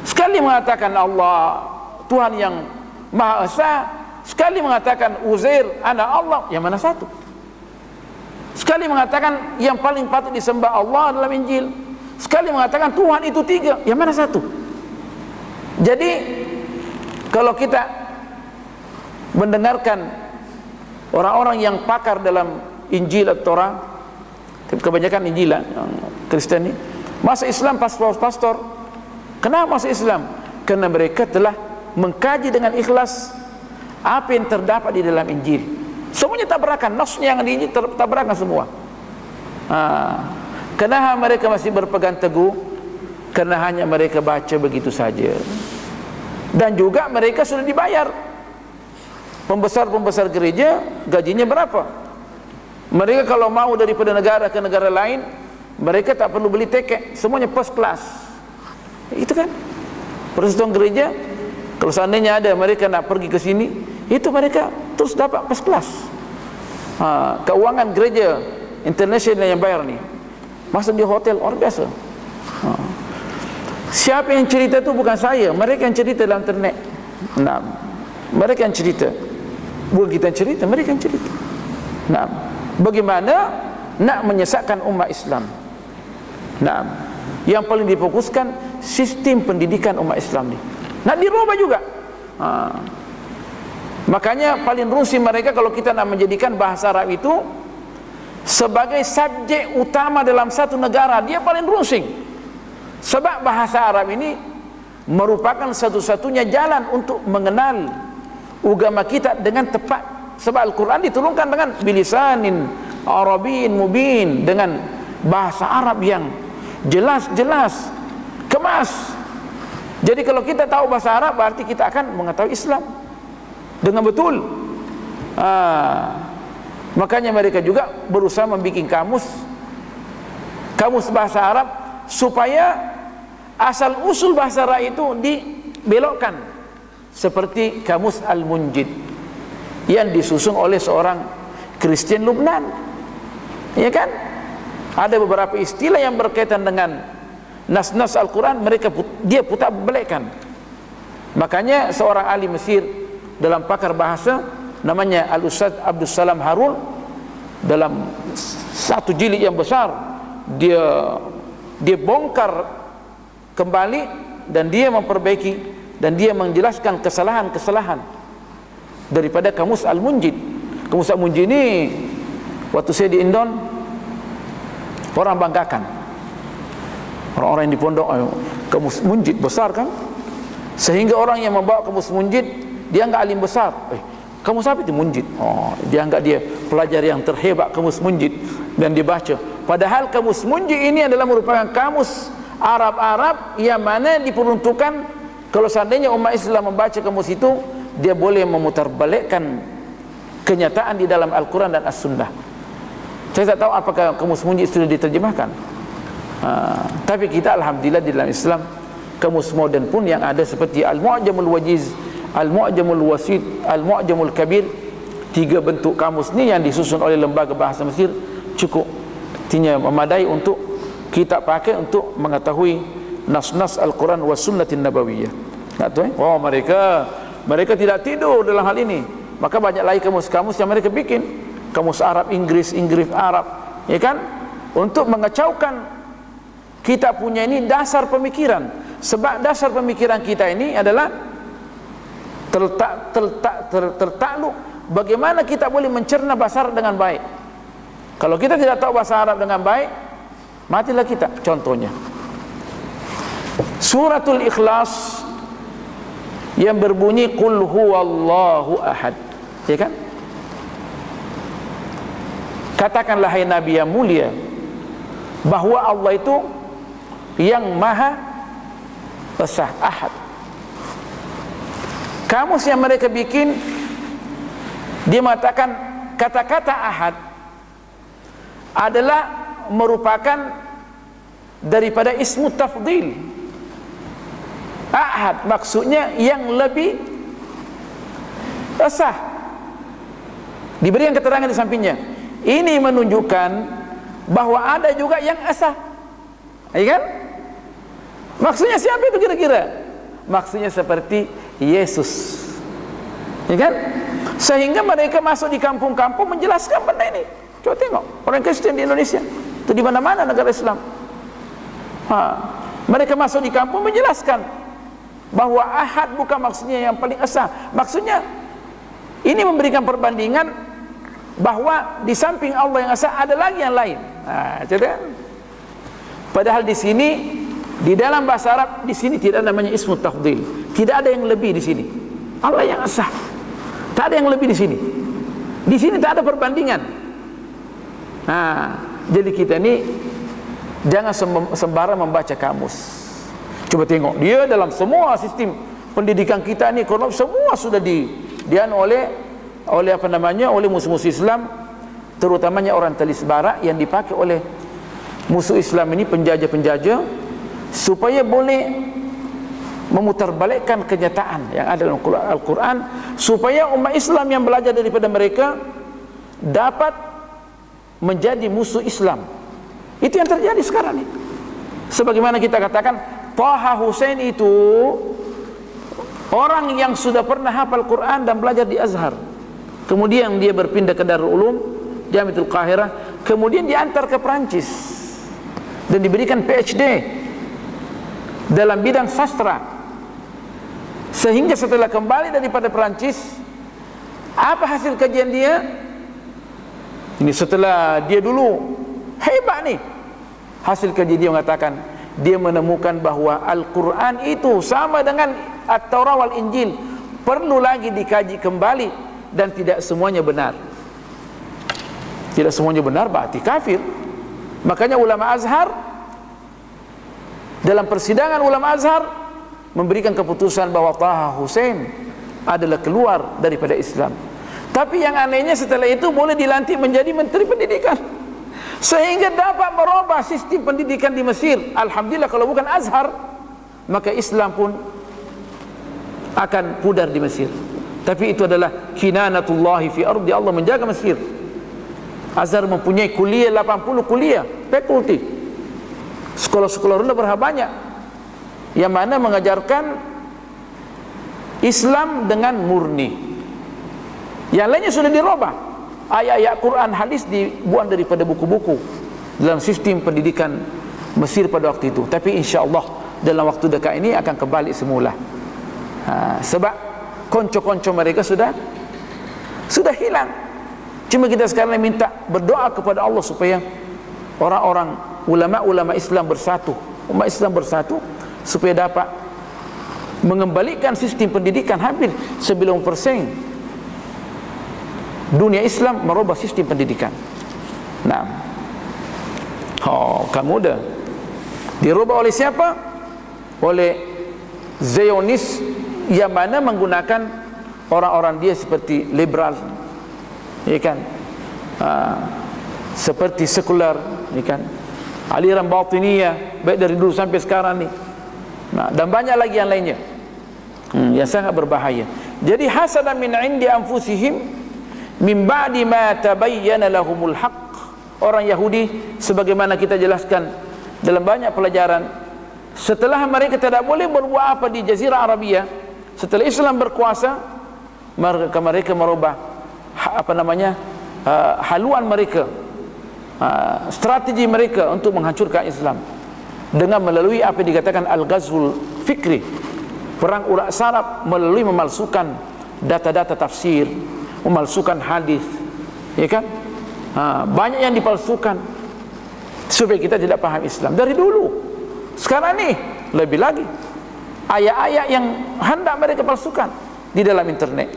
Sekali mengatakan Allah Tuhan yang Maha Esa, sekali mengatakan Uzair anak Allah, yang mana satu? Sekali mengatakan yang paling patut disembah Allah dalam Injil, sekali mengatakan Tuhan itu tiga, yang mana satu? Jadi kalau kita mendengarkan orang-orang yang pakar dalam Injil atau Torah, kebanyakan Injil Kristen ini masuk Islam, pastor. Kenapa masuk Islam? Karena mereka telah mengkaji dengan ikhlas apa yang terdapat di dalam Injil. Semuanya tabrakan, nasnya yang di Injil tabrakan semua. Kenapa mereka masih berpegang teguh? Karena hanya mereka baca begitu saja. Dan juga mereka sudah dibayar. Pembesar-pembesar gereja gajinya berapa? Mereka kalau mau daripada negara ke negara lain, mereka tak perlu beli tiket, semuanya first class. Itu kan persatuan gereja, kalau seandainya ada mereka nak pergi ke sini, itu mereka terus dapat first class. Keuangan gereja internasional yang bayar ni, masuk di hotel orang biasa. Siapa yang cerita tu bukan saya, mereka yang cerita dalam internet. Nah, mereka yang cerita, bukan kita yang cerita, mereka yang cerita. Nah, bagaimana nak menyesatkan umat Islam? Nah, yang paling difokuskan sistem pendidikan umat Islam ni nak dirubah juga. Makanya paling runsing mereka kalau kita nak menjadikan bahasa Arab itu sebagai subjek utama dalam satu negara, dia paling runsing. Sebab bahasa Arab ini merupakan satu-satunya jalan untuk mengenal agama kita dengan tepat. Sebab Al-Quran diturunkan dengan bilisanin Arabin mubin, dengan bahasa Arab yang jelas-jelas, kemas. Jadi kalau kita tahu bahasa Arab, berarti kita akan mengetahui Islam dengan betul. Makanya mereka juga berusaha membuat kamus bahasa Arab, supaya asal usul bahasa Arab itu dibelokkan, seperti kamus Al-Munjid yang disusun oleh seorang Kristen Lubnan. Ya kan? Ada beberapa istilah yang berkaitan dengan nas-nas Al-Quran, dia putar belikkan. Makanya seorang ahli Mesir dalam pakar bahasa, namanya Al-Ustaz Abdul Salam Harun, dalam satu jilid yang besar, dia bongkar kembali dan dia memperbaiki dan dia menjelaskan kesalahan-kesalahan daripada kamus Al-Munjid. Kamus Al-Munjid ini waktu saya di Indon, orang banggakan, orang-orang yang di pondok, kamus Munjid besar kan. Sehingga orang yang membawa kamus munjid, dia enggak alim besar. Kamus apa itu munjid? Dia enggak, dia pelajar yang terhebat kamus munjid, dan dibaca. Padahal kamus munjid ini adalah merupakan kamus Arab-Arab yang mana diperuntukkan kalau seandainya umat Islam membaca kamus itu, dia boleh memutarbalikkan kenyataan di dalam Al-Quran dan As-Sunnah. Saya tak tahu apakah kamus munjid sudah diterjemahkan. Tapi kita alhamdulillah di dalam Islam, kamus modern pun yang ada seperti Al-Mu'jamul Wajiz, Al-Mu'jamul Wasit, Al-Mu'jamul Kabir. 3 bentuk kamus ni yang disusun oleh lembaga bahasa Mesir cukup memadai untuk kita pakai untuk mengetahui nas-nas Al-Quran wa sunnatin nabawiyah. Tak tahu mereka tidak tidur dalam hal ini. Maka banyak lagi kamus-kamus yang mereka bikin, kamus Arab Inggris, Inggris Arab, ya kan, untuk mengacaukan kita punya ini dasar pemikiran. Sebab dasar pemikiran kita ini adalah tertakluk bagaimana kita boleh mencerna bahasa Arab dengan baik. Kalau kita tidak tahu bahasa Arab dengan baik, matilah kita. Contohnya Suratul Ikhlas yang berbunyi Qul huwallahu ahad, ya kan? Katakanlah hai Nabi yang mulia bahwa Allah itu yang maha esa, ahad. Kamus yang mereka bikin, dia mengatakan kata-kata ahad adalah merupakan daripada ismu tafdil. Ahad maksudnya yang lebih esa. Diberikan keterangan di sampingnya. Ini menunjukkan bahwa ada juga yang esa, ya kan? Maksudnya siapa itu kira-kira? Maksudnya seperti Yesus, ya kan? Sehingga mereka masuk di kampung-kampung menjelaskan benda ini. Coba tengok orang Kristen di Indonesia, itu di mana-mana negara Islam. Mereka masuk di kampung menjelaskan bahwa ahad bukan maksudnya yang paling esa. Maksudnya ini memberikan perbandingan bahwa di samping Allah yang esa ada lagi yang lain. Padahal di sini, di dalam bahasa Arab di sini tidak namanya ismu tafdil. Tidak ada yang lebih di sini. Allah yang esa. Tak ada yang lebih di sini. Di sini tak ada perbandingan. Jadi kita ini jangan sembarang membaca kamus. Coba tengok, dia dalam semua sistem pendidikan kita ni, kalau semua sudah oleh apa namanya, oleh musuh-musuh Islam, terutamanya orientalis barat yang dipakai oleh musuh Islam ini, penjajah-penjajah, supaya boleh memutarbalikkan kenyataan yang ada dalam Al-Quran, supaya umat Islam yang belajar daripada mereka dapat menjadi musuh Islam. Itu yang terjadi sekarang ini. Sebagaimana kita katakan, Taha Hussein itu orang yang sudah pernah hafal Quran dan belajar di Azhar. Kemudian dia berpindah ke Darul Ulum, Jamiatul Qahirah, kemudian diantar ke Perancis dan diberikan PhD dalam bidang sastra. Sehingga setelah kembali daripada Perancis, apa hasil kajian dia? Ini setelah dia dulu hebat nih, hasil kajian dia mengatakan dia menemukan bahwa Al-Quran itu sama dengan At-Taurah wal Injil, perlu lagi dikaji kembali, dan tidak semuanya benar. Tidak semuanya benar berarti kafir. Makanya ulama Azhar, dalam persidangan ulama Azhar memberikan keputusan bahwa Taha Hussein adalah keluar daripada Islam. Tapi yang anehnya setelah itu boleh dilantik menjadi Menteri Pendidikan, sehingga dapat merubah sistem pendidikan di Mesir. Alhamdulillah, kalau bukan Azhar, maka Islam pun akan pudar di Mesir. Tapi itu adalah kinanatullahi fi ardi, Allah menjaga Mesir. Azhar mempunyai kuliah, 80 kuliah, fakulti, sekolah-sekolah rendah berapa banyak, yang mana mengajarkan Islam dengan murni. Yang lainnya sudah dirubah, ayat-ayat Quran, hadis dibuang daripada buku-buku dalam sistem pendidikan Mesir pada waktu itu. Tapi insya-Allah dalam waktu dekat ini akan kembali semula. Sebab konco-konco mereka sudah hilang. Cuma kita sekarang minta berdoa kepada Allah supaya orang-orang ulama-ulama Islam bersatu, umat Islam bersatu, supaya dapat mengembalikan sistem pendidikan hampir 90% dunia Islam merubah sistem pendidikan. Nah, kan mudah. Dirubah oleh siapa? Oleh Zionis yang mana menggunakan orang-orang dia seperti liberal, ya kan? Seperti sekular, ya kan? Aliran batiniyah baik dari dulu sampai sekarang ni. Nah, dan banyak lagi yang lainnya. Yang sangat berbahaya. Jadi hasadan min indi anfusihim min ba'di ma tabayyana lahumul haqq. Orang Yahudi sebagaimana kita jelaskan dalam banyak pelajaran, setelah mereka tidak boleh berbuat apa di Jazirah Arabia, setelah Islam berkuasa, mereka merubah haluan mereka, strategi mereka untuk menghancurkan Islam dengan melalui apa yang dikatakan al-ghazwul fikri, perang urat saraf, melalui memalsukan data-data tafsir, memalsukan hadis, ya kan? Banyak yang dipalsukan supaya kita tidak paham Islam dari dulu. Sekarang ni lebih lagi, ayat-ayat yang hendak mereka palsukan di dalam internet.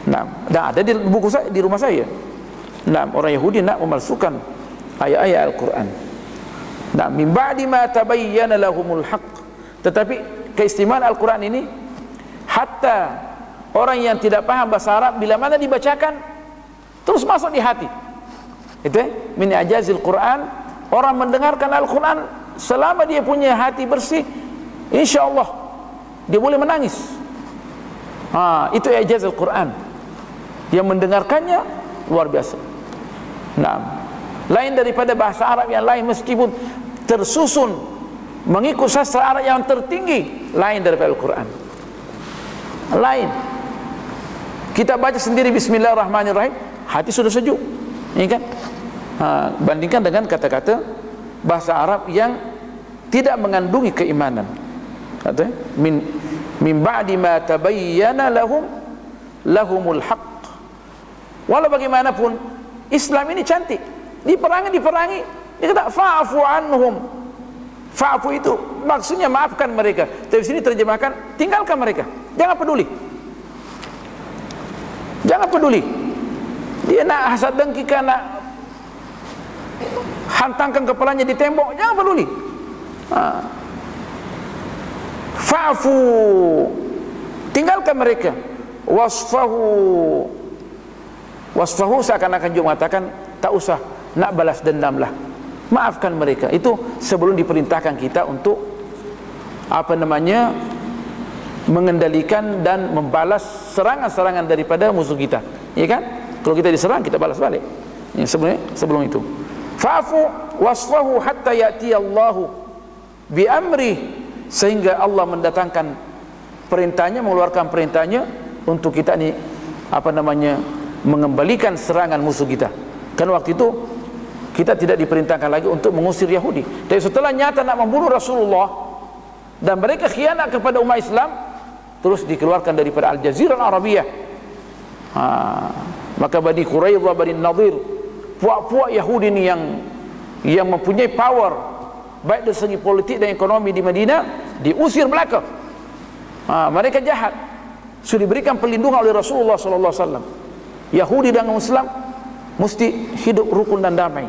Nah, dan ada di buku saya, di rumah saya. Nah, orang Yahudi nak memalsukan ayat-ayat Al-Quran. Nah, min ba'di ma tabayyana lahumul haqq. Tetapi keistimewaan Al-Quran ini, hatta orang yang tidak paham bahasa Arab bila mana dibacakan terus masuk di hati. Itu min ajazil Quran, orang mendengarkan Al-Quran selama dia punya hati bersih, insya-Allah dia boleh menangis. Itu ijazah Al-Quran. Yang mendengarkannya luar biasa. Nah, lain daripada bahasa Arab yang lain, meskipun tersusun mengikut sastra Arab yang tertinggi, lain daripada Al-Quran. Lain. Kita baca sendiri Bismillahirrahmanirrahim, hati sudah sejuk, ya kan? Bandingkan dengan kata-kata bahasa Arab yang tidak mengandungi keimanan. Kata min ba'di ma tabayyana lahumul haqq. Walau bagaimanapun Islam ini cantik, diperangi, dia kata fa'fu anhum. Fa'fu itu maksudnya maafkan mereka. Tapi sini terjemahkan tinggalkan mereka, jangan peduli. Jangan peduli. Dia nak hasad dengki, nak hantangkan kepalanya di tembok, jangan peduli. Fa'fu, tinggalkan mereka. Wasfahu seakan-akan juga mengatakan tak usah nak balas dendamlah, maafkan mereka. Itu sebelum diperintahkan kita untuk mengendalikan dan membalas serangan-serangan daripada musuh kita, ya kan? Kalau kita diserang, kita balas balik. Sebelum itu, fa'fu wasfahu hatta ya'ti Allahu bi amri, sehingga Allah mendatangkan perintahnya, mengeluarkan perintahnya untuk kita ni mengembalikan serangan musuh kita. Kan waktu itu kita tidak diperintahkan lagi untuk mengusir Yahudi. Tapi setelah nyata nak membunuh Rasulullah dan mereka khianat kepada umat Islam, terus dikeluarkan daripada Al-Jazirah Arabiyah. Maka Bani Quraidah, Bani Nadir, puak-puak Yahudi ni yang mempunyai power baik dari segi politik dan ekonomi di Madinah, diusir Melaka. Mereka jahat, sudah diberikan perlindungan oleh Rasulullah sallallahu alaihi wasallam. Yahudi dan Islam mesti hidup rukun dan damai.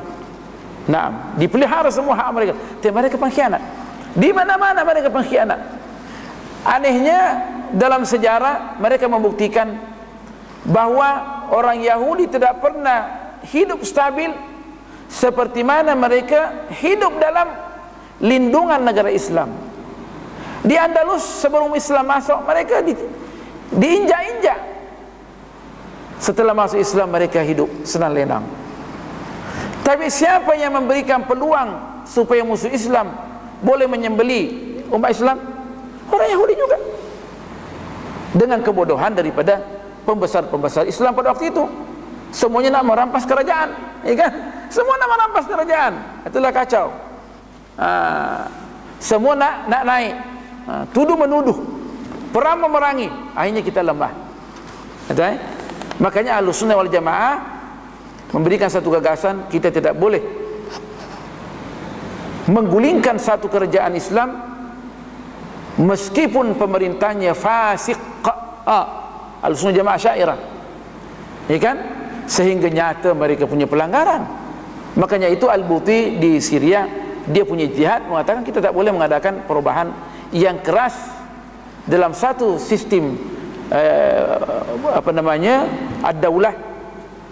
Nah, dipelihara semua hak mereka. Tapi mereka pengkhianat. Di mana-mana mereka pengkhianat. Anehnya dalam sejarah mereka membuktikan bahwa orang Yahudi tidak pernah hidup stabil seperti mana mereka hidup dalam lindungan negara Islam. Di Andalus sebelum Islam masuk, mereka diinjak-injak. Setelah masuk Islam, mereka hidup senang lenang. Tapi siapa yang memberikan peluang supaya musuh Islam boleh menyembeli umat Islam? Orang Yahudi juga. Dengan kebodohan daripada pembesar-pembesar Islam pada waktu itu. Semuanya nak merampas kerajaan, ya kan? Semua nak merampas kerajaan. Itulah kacau. Semua nak naik, tuduh menuduh, perang memerangi, akhirnya kita lemah. Makanya Ahlussunnah wal Jamaah memberikan satu gagasan, kita tidak boleh menggulingkan satu kerajaan Islam meskipun pemerintahnya fasik. Al-Sunnah Jamaah Syairah, ya kan, sehingga nyata mereka punya pelanggaran. Makanya itu Al-Buti di Syria, dia punya jihad mengatakan kita tak boleh mengadakan perubahan yang keras dalam satu sistem ad-daulah,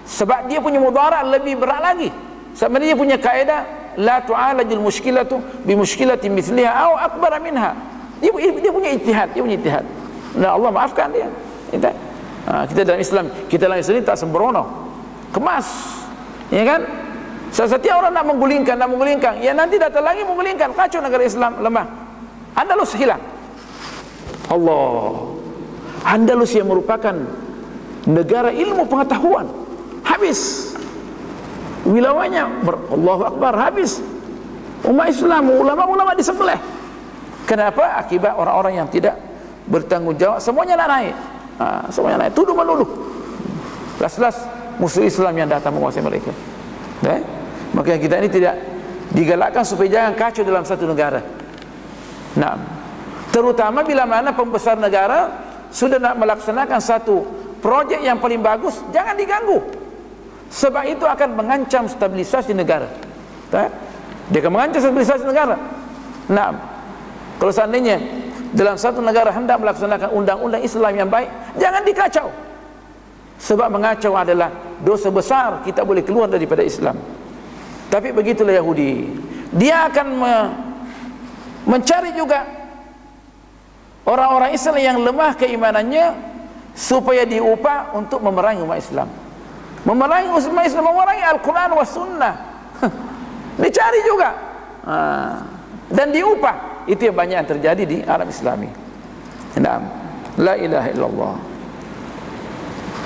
sebab dia punya mudarat lebih berat lagi. Sebab dia punya kaedah la tu'alajul mushkilatu bi mushkilatin mithliha aw akbar minha. Dia punya ijtihad, nah Allah maafkan dia. Kita dalam Islam tak sembrono, kemas, ya kan? Setiap orang nak menggulingkan, ya nanti datang lagi menggulingkan, kacau negara Islam, lemah. Andalus hilang. Allah, Andalus yang merupakan negara ilmu pengetahuan, habis. Wilayahnya Allahu Akbar, habis. Umat Islam, ulama-ulama disembelih. Kenapa? Akibat orang-orang yang tidak bertanggung jawab, semuanya nak naik. Semuanya naik, tuduh menuduh. Las-las musuh Islam yang datang menguasai mereka. Maka kita ini tidak digalakkan supaya jangan kacau dalam satu negara. Nah, terutama bila mana pembesar negara sudah nak melaksanakan satu projek yang paling bagus, jangan diganggu. Sebab itu akan mengancam stabilisasi negara. Dia akan mengancam stabilisasi negara. Nah, kalau seandainya dalam satu negara hendak melaksanakan undang-undang Islam yang baik, jangan dikacau. Sebab mengacau adalah dosa besar, kita boleh keluar daripada Islam. Tapi begitulah Yahudi, dia akan mencari juga orang-orang Islam yang lemah keimanannya supaya diupah untuk memerangi umat Islam, memerangi umat Islam, memerangi Al-Quran wa Sunnah. Dicari juga dan diupah. Itu yang banyak yang terjadi di Arab Islami. La ilaha illallah.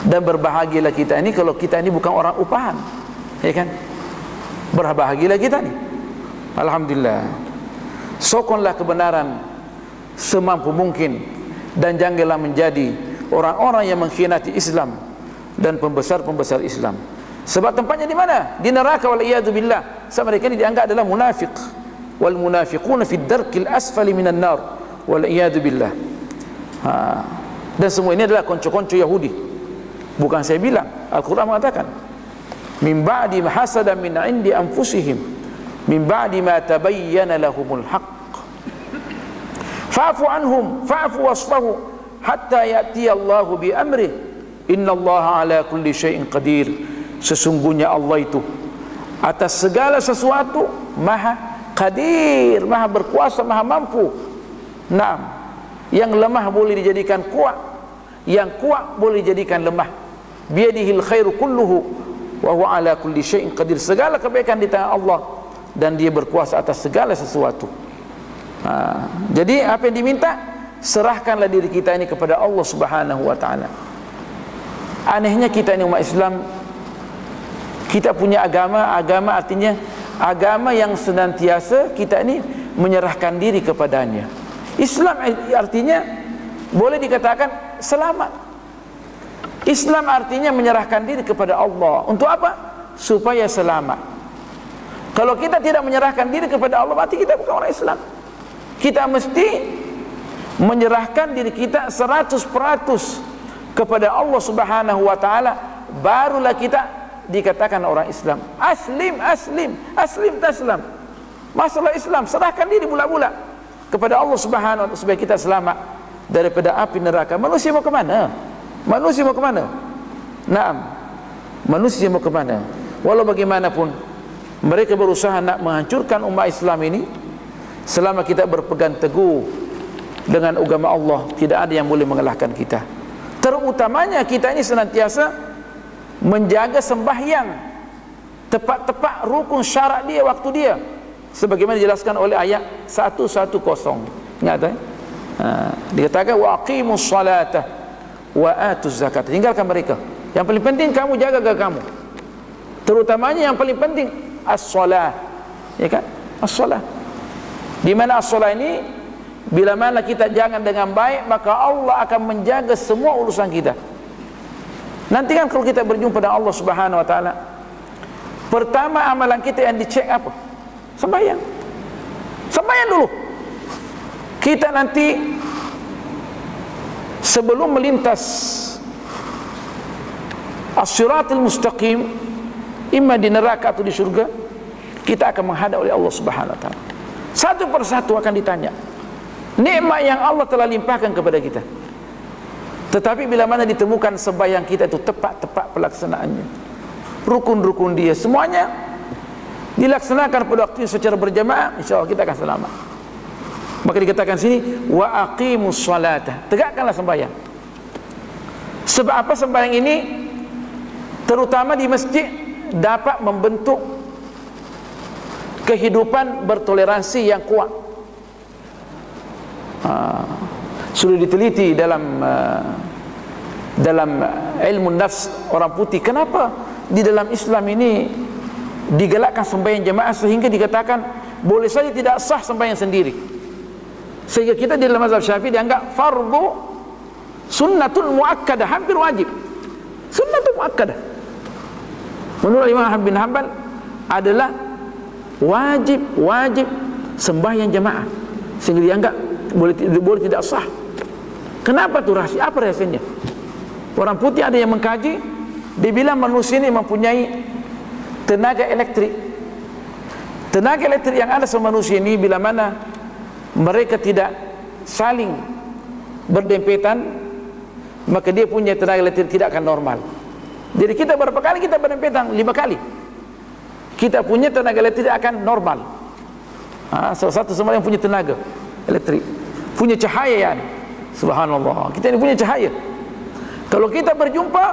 Dan berbahagialah kita ini kalau kita ini bukan orang upahan, ya kan? Berbahagialah kita ini. Alhamdulillah. Sokonlah kebenaran semampu mungkin dan janganlah menjadi orang-orang yang mengkhianati Islam dan pembesar-pembesar Islam. Sebab tempatnya di mana? Di neraka, wal iyadu billah. Sebab mereka ini dianggap adalah munafik. Wal munafiquna fi darkil asfali minan nar wal iyadu billah. Dan semua ini adalah konco-konco Yahudi, bukan saya bilang. Al-Quran mengatakan min ba'di ma hasada min indi anfusihim min ba'di ma tabayyana lahumul haqq fa'fu anhum fa'fu wasfahu hatta ya'ti Allahu bi amrih innallaha ala kulli syai'in qadir. Sesungguhnya Allah itu atas segala sesuatu maha qadir, maha berkuasa, maha mampu. Yang lemah boleh dijadikan kuat, yang kuat boleh dijadikan lemah. Biyadihil khairu kulluhu wa huwa ala kulli syai'in qadir. Segala kebaikan di tangan Allah dan dia berkuasa atas segala sesuatu. Jadi apa yang diminta, serahkanlah diri kita ini kepada Allah Subhanahu wa taala. Anehnya kita ini umat Islam, kita punya agama artinya agama yang senantiasa kita ini menyerahkan diri kepadanya. Islam artinya boleh dikatakan selamat. Islam artinya menyerahkan diri kepada Allah. Untuk apa? Supaya selamat. Kalau kita tidak menyerahkan diri kepada Allah, berarti kita bukan orang Islam. Kita mesti menyerahkan diri kita 100% kepada Allah Subhanahu wa taala, barulah kita dikatakan orang Islam. Aslim taslam. Masalah Islam, serahkan diri bulat-bulat kepada Allah Subhanahu wa taala supaya kita selamat daripada api neraka. Manusia mau ke mana? Manusia mau ke mana? Manusia mau ke mana? Walau bagaimanapun mereka berusaha nak menghancurkan umat Islam ini, selama kita berpegang teguh dengan agama Allah, tidak ada yang boleh mengalahkan kita. Terutamanya kita ini senantiasa menjaga sembahyang tepat-tepat rukun syarat dia, waktu dia, sebagaimana dijelaskan oleh ayat 110. Ingat dikatakan wa aqimus salata wa atuz zakat. Tinggalkan mereka. Yang paling penting kamu jaga kamu. Terutamanya yang paling penting as-salah. Ya kan? As-salah. Di mana as-salah ini bila mana kita jaga dengan baik, maka Allah akan menjaga semua urusan kita. Nanti kan kalau kita berjumpa dengan Allah Subhanahu wa taala, pertama amalan kita yang dicek apa? Sembahyang. Sembahyang dulu. kita nanti sebelum melintas as-siratul mustaqim, imma di neraka atau di surga, kita akan menghadap oleh Allah Subhanahu wa taala. Satu persatu akan ditanya nikmat yang Allah telah limpahkan kepada kita. Tetapi bila mana ditemukan sembahyang kita itu tepat pelaksanaannya, rukun-rukun dia semuanya dilaksanakan pada waktu secara berjamaah, insyaallah kita akan selamat. Maka dikatakan sini wa aqimus salata, tegakkanlah sembahyang. Sebab apa sembahyang ini terutama di masjid dapat membentuk kehidupan bertoleransi yang kuat. Sudah diteliti dalam ilmu nafs orang putih, kenapa di dalam Islam ini digalakkan sembahyang jemaah sehingga dikatakan boleh saja tidak sah sembahyang sendiri, sehingga kita di dalam mazhab Syafi'i dianggap fardu sunnatul muakkadah, hampir wajib, sunnatul muakkadah. Menurut Imam Ahmad bin Hanbal adalah wajib sembahyang jemaah, sehingga dianggap boleh tidak sah. Kenapa tuh rahasia? Apa rahasianya? Orang putih ada yang mengkaji, dia bilang manusia ini mempunyai tenaga elektrik. Tenaga elektrik yang ada sama manusia ini, bila mana mereka tidak saling berdempetan, maka dia punya tenaga elektrik tidak akan normal. Jadi kita berapa kali kita berdempetan? 5 kali. Kita punya tenaga elektrik akan normal. Salah satu sama yang punya tenaga elektrik, punya cahaya ya. Subhanallah, kita ini punya cahaya. Kalau kita berjumpa,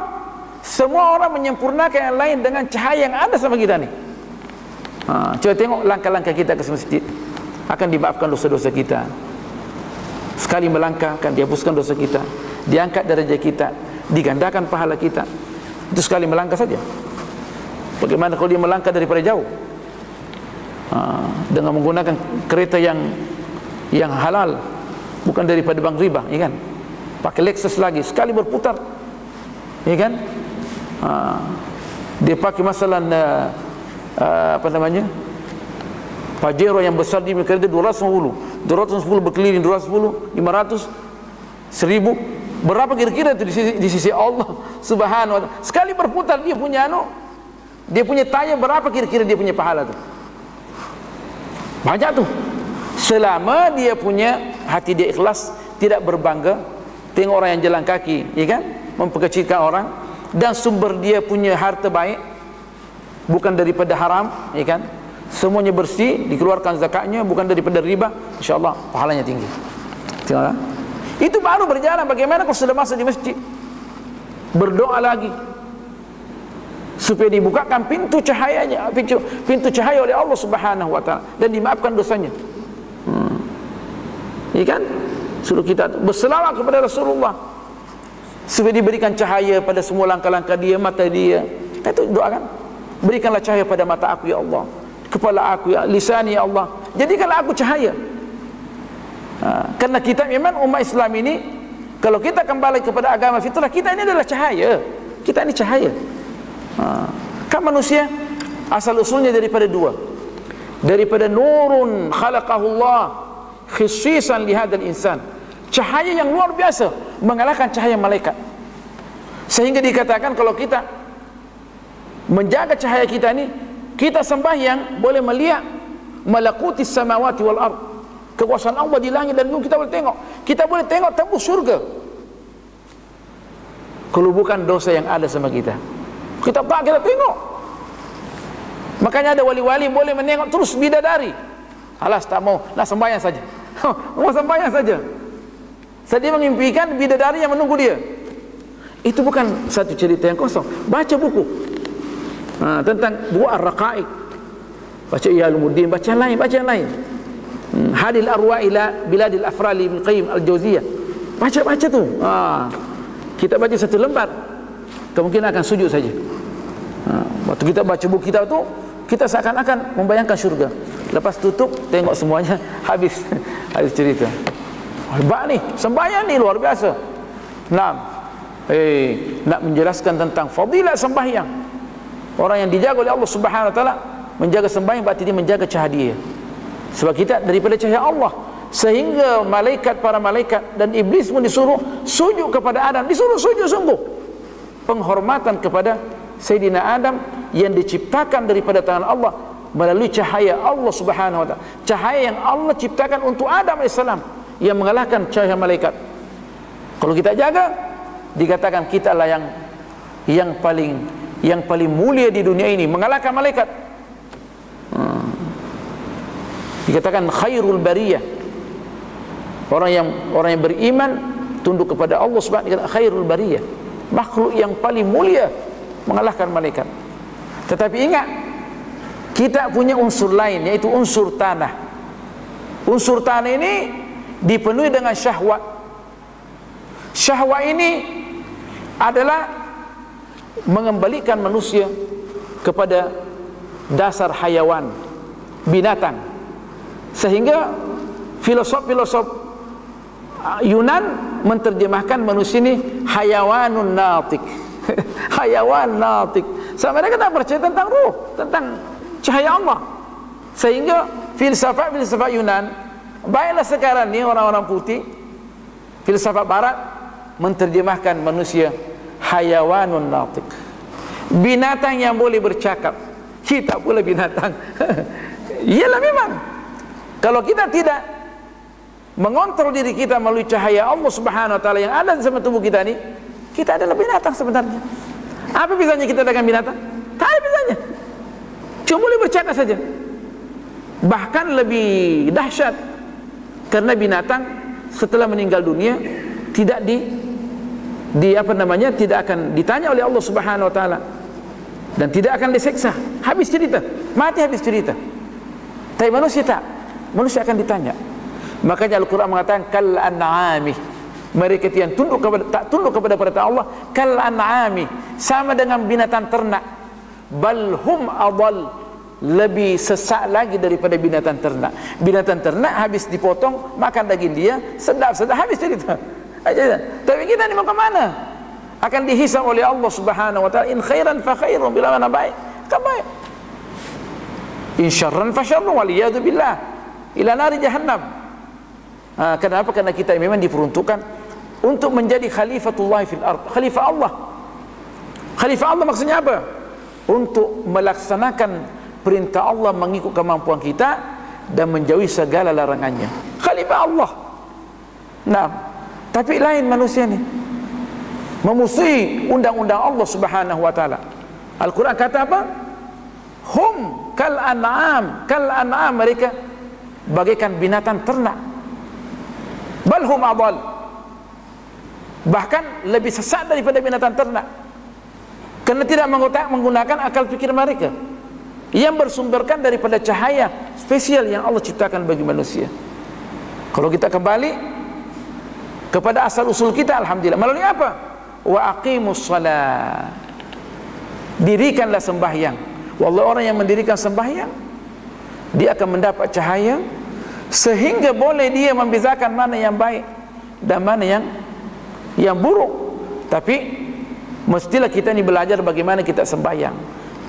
semua orang menyempurnakan yang lain dengan cahaya yang ada sama kita nih. Coba tengok langkah-langkah kita ke masjid, akan dimaafkan dosa-dosa kita. Sekali melangkah akan dihapuskan dosa kita, diangkat derajat kita, digandakan pahala kita. Itu sekali melangkah saja. Bagaimana kalau dia melangkah daripada jauh, dengan menggunakan kereta yang halal, bukan daripada bank riba, ya kan? Pakai Lexus lagi, sekali berputar, ya kan? Dia pakai masalah apa namanya, Pajero yang besar, di kereta 210 berkeliling, 210, 500, 1000, berapa kira-kira itu di sisi Allah Subhanahu wa taala? Sekali berputar dia punya dia punya tayar, berapa kira-kira dia punya pahala tuh? Banyak tuh. Selama dia punya hati dia ikhlas, tidak berbangga, tengok orang yang jalan kaki, ya kan, memperkecilkan orang, dan sumber dia punya harta baik, bukan daripada haram, ya kan, semuanya bersih, dikeluarkan zakatnya, bukan daripada riba, insyaallah pahalanya tinggi. Tengoklah. Itu baru berjalan. Bagaimana kalau sudah masuk di masjid, berdoa lagi supaya dibukakan pintu cahayanya, pintu cahaya oleh Allah Subhanahu wa taala, dan dimaafkan dosanya. Ya kan? Suruh kita berselawat kepada Rasulullah supaya diberikan cahaya pada semua langkah-langkah dia, mata dia. Itu doakan. Berikanlah cahaya pada mata aku ya Allah, kepala aku ya, lisan ya Allah, jadikanlah aku cahaya. Karena kita memang umat Islam ini, kalau kita kembali kepada agama fitrah, kita ini adalah cahaya. Kita ini cahaya. Kan manusia asal usulnya daripada dua, daripada nurun khalaqahullah khususan lihadal insan, cahaya yang luar biasa mengalahkan cahaya malaikat, sehingga dikatakan kalau kita menjaga cahaya kita ini, kita sembahyang boleh melihat malakutis samawati wal ard, kekuasaan Allah di langit dan bumi kita boleh tengok. Kita boleh tengok tembus surga. Kalau bukan dosa yang ada sama kita, kita tengok. Makanya ada wali-wali boleh menengok terus bidadari. Alas, tak mau, nak sembahyang saja. Mau sembahyang saja. Dia mengimpikan bidadari yang menunggu dia. Itu bukan satu cerita yang kosong. Baca buku tentang buah ar-raqaiq, baca Ihya'ul-Ulumuddin, baca yang lain, Hadil Arwah ila Biladil Afrali Ibn Qayyim Al-Jauziyah. Baca tu. Kita baca satu lembar, kemungkinan akan sujud saja. Waktu kita baca buku kita tu, kita seakan-akan membayangkan syurga. Lepas tutup, tengok semuanya habis cerita. Hebat ni, sembahyang ni luar biasa. Nak menjelaskan tentang fadilat sembahyang. Orang yang dijaga oleh Allah Subhanahu wa taala, menjaga sembahyang berarti dia menjaga cahaya dia. Sebab kita daripada cahaya Allah, sehingga para malaikat dan iblis pun disuruh sujud kepada Adam, disuruh sujud sungguh. Penghormatan kepada Sayyidina Adam yang diciptakan daripada tangan Allah melalui cahaya Allah Subhanahu wa taala. Cahaya yang Allah ciptakan untuk Adam AS yang mengalahkan cahaya malaikat. Kalau kita jaga, dikatakan kita lah yang paling mulia di dunia ini, mengalahkan malaikat. Dikatakan khairul bariyah. Orang yang beriman tunduk kepada Allah Subhanahu wa taala, khairul bariyah, makhluk yang paling mulia, mengalahkan malaikat. Tetapi ingat, kita punya unsur lain, yaitu unsur tanah. Unsur tanah ini dipenuhi dengan syahwat. Syahwat ini adalah mengembalikan manusia kepada dasar hayawan, binatang. Sehingga filosof Yunan menterjemahkan manusia ini hayawanun natik. Hayawan natik. Sama mereka tak percaya tentang ruh, tentang cahaya Allah. Sehingga filsafat Yunan, baiklah sekarang ni orang-orang putih, filsafat barat menterjemahkan manusia hayawanun natik, binatang yang boleh bercakap. Kita pula binatang. Iyalah memang. Kalau kita tidak mengontrol diri kita melalui cahaya Allah Subhanahu wa taala yang ada dalam tubuh kita ni, kita adalah binatang sebenarnya. Apa bedanya kita dengan binatang? Tak ada bedanya. Cuma boleh bercakap saja. Bahkan lebih dahsyat, karena binatang setelah meninggal dunia tidak tidak akan ditanya oleh Allah Subhanahu wa taala dan tidak akan diseksa. Habis cerita, mati habis cerita. Tapi manusia tak. Manusia akan ditanya. Makanya Al-Quran mengatakan kal an'ami, mereka yang tak tunduk kepada perintah Allah, kal an'ami, sama dengan binatang ternak. Bal hum adall, lebih sesat lagi daripada binatang ternak. Binatang ternak habis dipotong, makan daging dia, sedap-sedap, habis cerita. Tapi kita ni mau ke mana? Akan dihisab oleh Allah Subhanahu wa taala, in khairan fa khairun, bila mana baik, kan baik. In syarran fa syarrun, waliyadu billah, ila nari jahannam. Kenapa? Karena kita memang diperuntukkan untuk menjadi khalifatullah fil ard, khalifah Allah. Khalifah Allah maksudnya apa? Untuk melaksanakan perintah Allah mengikut kemampuan kita dan menjauhi segala larangannya. Khalifah Allah. Nah, tapi lain manusia ni memusuhi undang-undang Allah Subhanahu wa taala. Al-Quran kata apa? Hum kal an'am, mereka bagaikan binatang ternak. Bal hum adall, bahkan lebih sesat daripada binatang ternak, kerana tidak menggunakan akal fikir mereka yang bersumberkan daripada cahaya spesial yang Allah ciptakan bagi manusia. Kalau kita kembali kepada asal usul kita, alhamdulillah, melalui apa? Wa aqimus shalah, dirikanlah sembahyang. Wallah, orang yang mendirikan sembahyang, dia akan mendapat cahaya sehingga boleh dia membezakan mana yang baik dan mana yang buruk. Tapi mestilah kita ni belajar bagaimana kita sembahyang,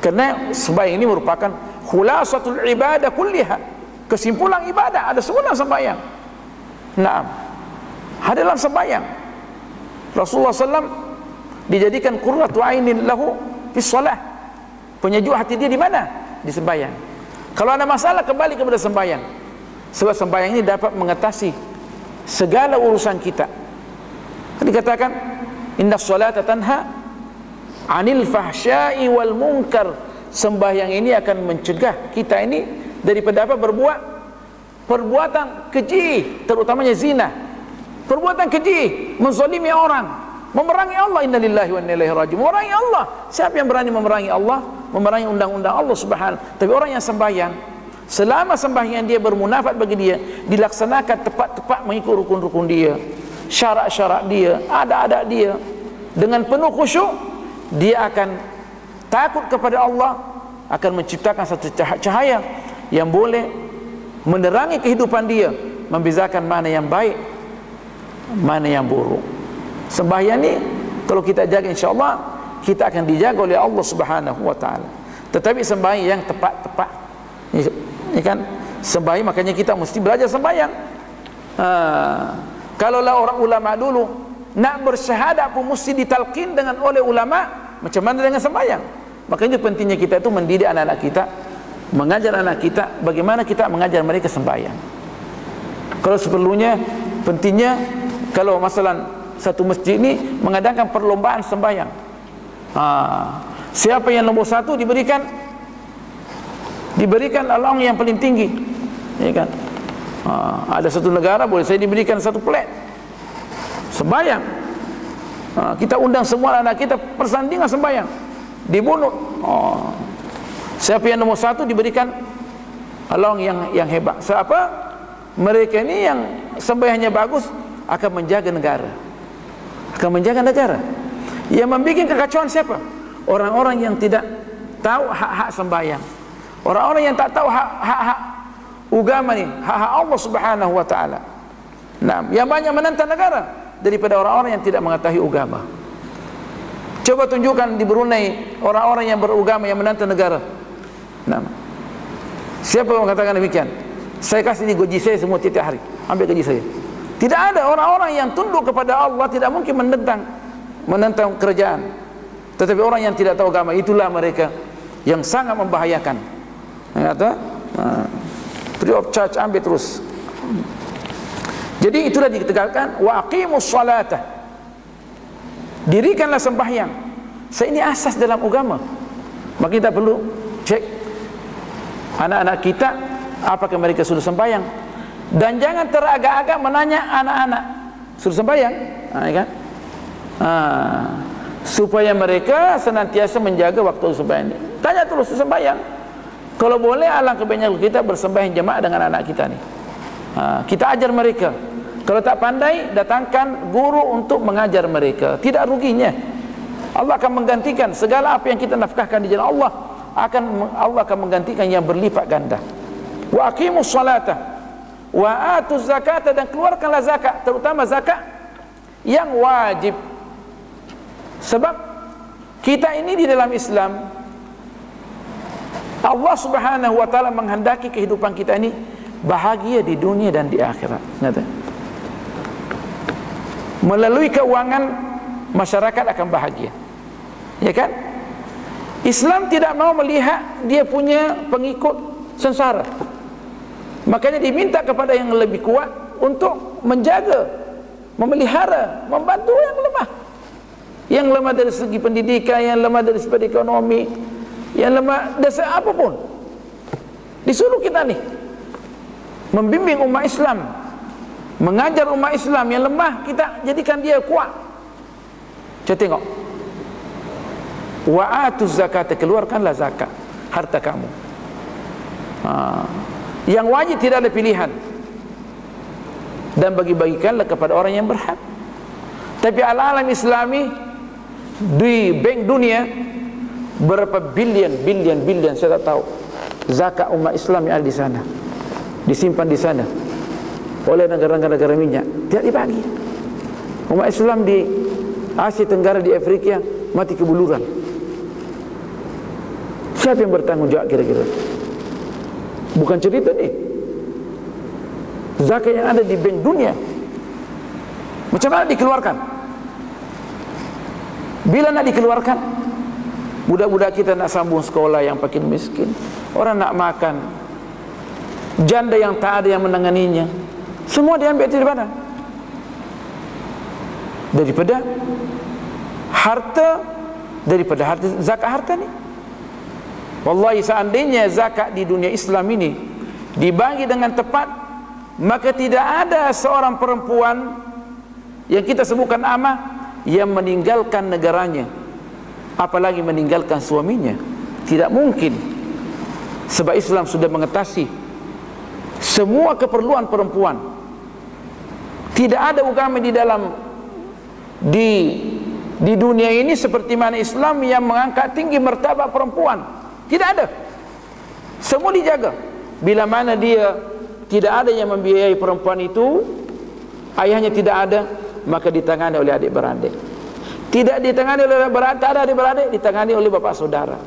kerana sembahyang ini merupakan khulasatul ibadah kulliha, kesimpulan ibadah ada semua dalam sembahyang. Naam, ada dalam sembahyang. Rasulullah SAW dijadikan qurratu ainin lahu fi shalah, penyejuk hati dia di mana? Di sembahyang. Kalau ada masalah, kembali kepada sembahyang, sebab sembahyang ini dapat mengatasi segala urusan kita. Dikatakan inna sholata tanha anil fahsya'i wal munkar, sembahyang ini akan mencegah kita ini daripada apa? Berbuat perbuatan keji, terutamanya zina, perbuatan keji, menzalimi orang, memerangi Allah. Inna lillahi wa inna ilaihi raji'un. Memerangi Allah. Siapa yang berani memerangi Allah, memerangi undang-undang Allah Subhanahu. Tapi orang yang sembahyang, selama sembahyang dia bermunafat bagi dia, dilaksanakan tepat-tepat mengikut rukun-rukun dia, syarat-syarat dia, adat-adat dia, dengan penuh khusyuk, dia akan takut kepada Allah, akan menciptakan satu cahaya yang boleh menerangi kehidupan dia, membezakan mana yang baik, mana yang buruk. Sembahyang ni kalau kita jaga, insya-Allah kita akan dijaga oleh Allah Subhanahu wa taala. Tetapi sembahyang yang tepat-tepat, ini kan sembahyang, makanya kita mesti belajar sembahyang. Kalaulah orang ulama dulu nak bersyahadat pun mesti ditalqin dengan oleh ulama, macam mana dengan sembahyang. Makanya pentingnya kita itu mendidik anak-anak kita, mengajar anak kita bagaimana kita mengajar mereka sembahyang. Kalau seperlunya, pentingnya kalau masalah satu masjid ini mengadakan perlombaan sembahyang. Siapa yang nombor satu diberikan Allah yang paling tinggi, ya kan? Ada satu negara boleh saya diberikan satu plat sembahyang. Kita undang semua anak kita persandingan sembahyang, dibunuh. Siapa yang nombor satu diberikan Allah yang hebat. Siapa? Mereka ini yang sembahyangnya bagus akan menjaga negara, Yang membuat kekacauan siapa? Orang-orang yang tidak tahu hak-hak sembahyang, orang-orang yang tak tahu hak-hak agama ni, hak-hak Allah Subhanahu wa taala. Nah, yang banyak menentang negara daripada orang-orang yang tidak mengetahui agama. Coba tunjukkan di Brunei orang-orang yang beragama yang menentang negara. Nah, siapa yang mengatakan demikian? Saya kasih di gaji saya semua tiap hari, ambil gaji saya. Tidak ada. Orang-orang yang tunduk kepada Allah tidak mungkin menentang kerajaan. Tetapi orang yang tidak tahu agama, itulah mereka yang sangat membahayakan. Kata free of charge, ambil terus. Jadi itulah ditegaskan, wa aqimus salata, dirikanlah sembahyang. Ini asas dalam agama. Maka kita perlu cek anak-anak kita, apakah mereka sudah sembahyang. Dan jangan teragak-agak menanya anak-anak sudah sembahyang, ya kan? Supaya mereka senantiasa menjaga waktu sembahyang. Tanya terus sembahyang. Kalau boleh, alangkah baiknya kita bersembahyang jemaah dengan anak kita ni. Kita ajar mereka. Kalau tak pandai, datangkan guru untuk mengajar mereka. Tidak ruginya. Allah akan menggantikan segala apa yang kita nafkahkan di jalan Allah. Allah akan menggantikan yang berlipat ganda. Wa aqimus salata wa atuz zakata, dan keluarkanlah zakat, terutama zakat yang wajib. Sebab kita ini di dalam Islam, Allah Subhanahu wa taala menghendaki kehidupan kita ini bahagia di dunia dan di akhirat. Melalui keuangan masyarakat akan bahagia, ya kan? Islam tidak mau melihat dia punya pengikut sengsara. Makanya diminta kepada yang lebih kuat untuk menjaga, memelihara, membantu yang lemah. Yang lemah dari segi pendidikan, yang lemah dari segi ekonomi, yang lemah dari segi apapun. Disuruh kita nih membimbing umat Islam, mengajar umat Islam yang lemah, kita jadikan dia kuat. Coba tengok, wa atuz zakata, keluarkanlah zakat harta kamu. Yang wajib tidak ada pilihan, dan bagi-bagikanlah kepada orang yang berhak. Tapi al-alam Islami di bank dunia berapa bilion saya tak tahu zakat umat Islam yang ada di sana, disimpan di sana oleh negara-negara minyak, tidak dibagi. Umat Islam di Asia Tenggara, di Afrika mati kebuluran. Siapa yang bertanggung jawab kira-kira? Bukan cerita ni. Zakat yang ada di bank dunia macam mana dikeluarkan? Bila nak dikeluarkan? Budak-budak kita nak sambung sekolah yang pakin miskin, orang nak makan, janda yang tak ada yang menanganinya, semua diambil dari mana? Daripada harta zakat harta ni. Wallahi, seandainya zakat di dunia Islam ini dibagi dengan tepat, maka tidak ada seorang perempuan yang kita sebutkan amah yang meninggalkan negaranya, apalagi meninggalkan suaminya. Tidak mungkin. Sebab Islam sudah mengatasi semua keperluan perempuan. Tidak ada agama di dalam di dunia ini seperti mana Islam yang mengangkat tinggi martabat perempuan. Tidak ada. Semua dijaga. Bila mana dia tidak ada yang membiayai perempuan itu, ayahnya tidak ada, maka ditangani oleh adik-beradik. Tidak ditangani oleh beradik, tak ada adik-beradik, ditangani oleh bapak saudara.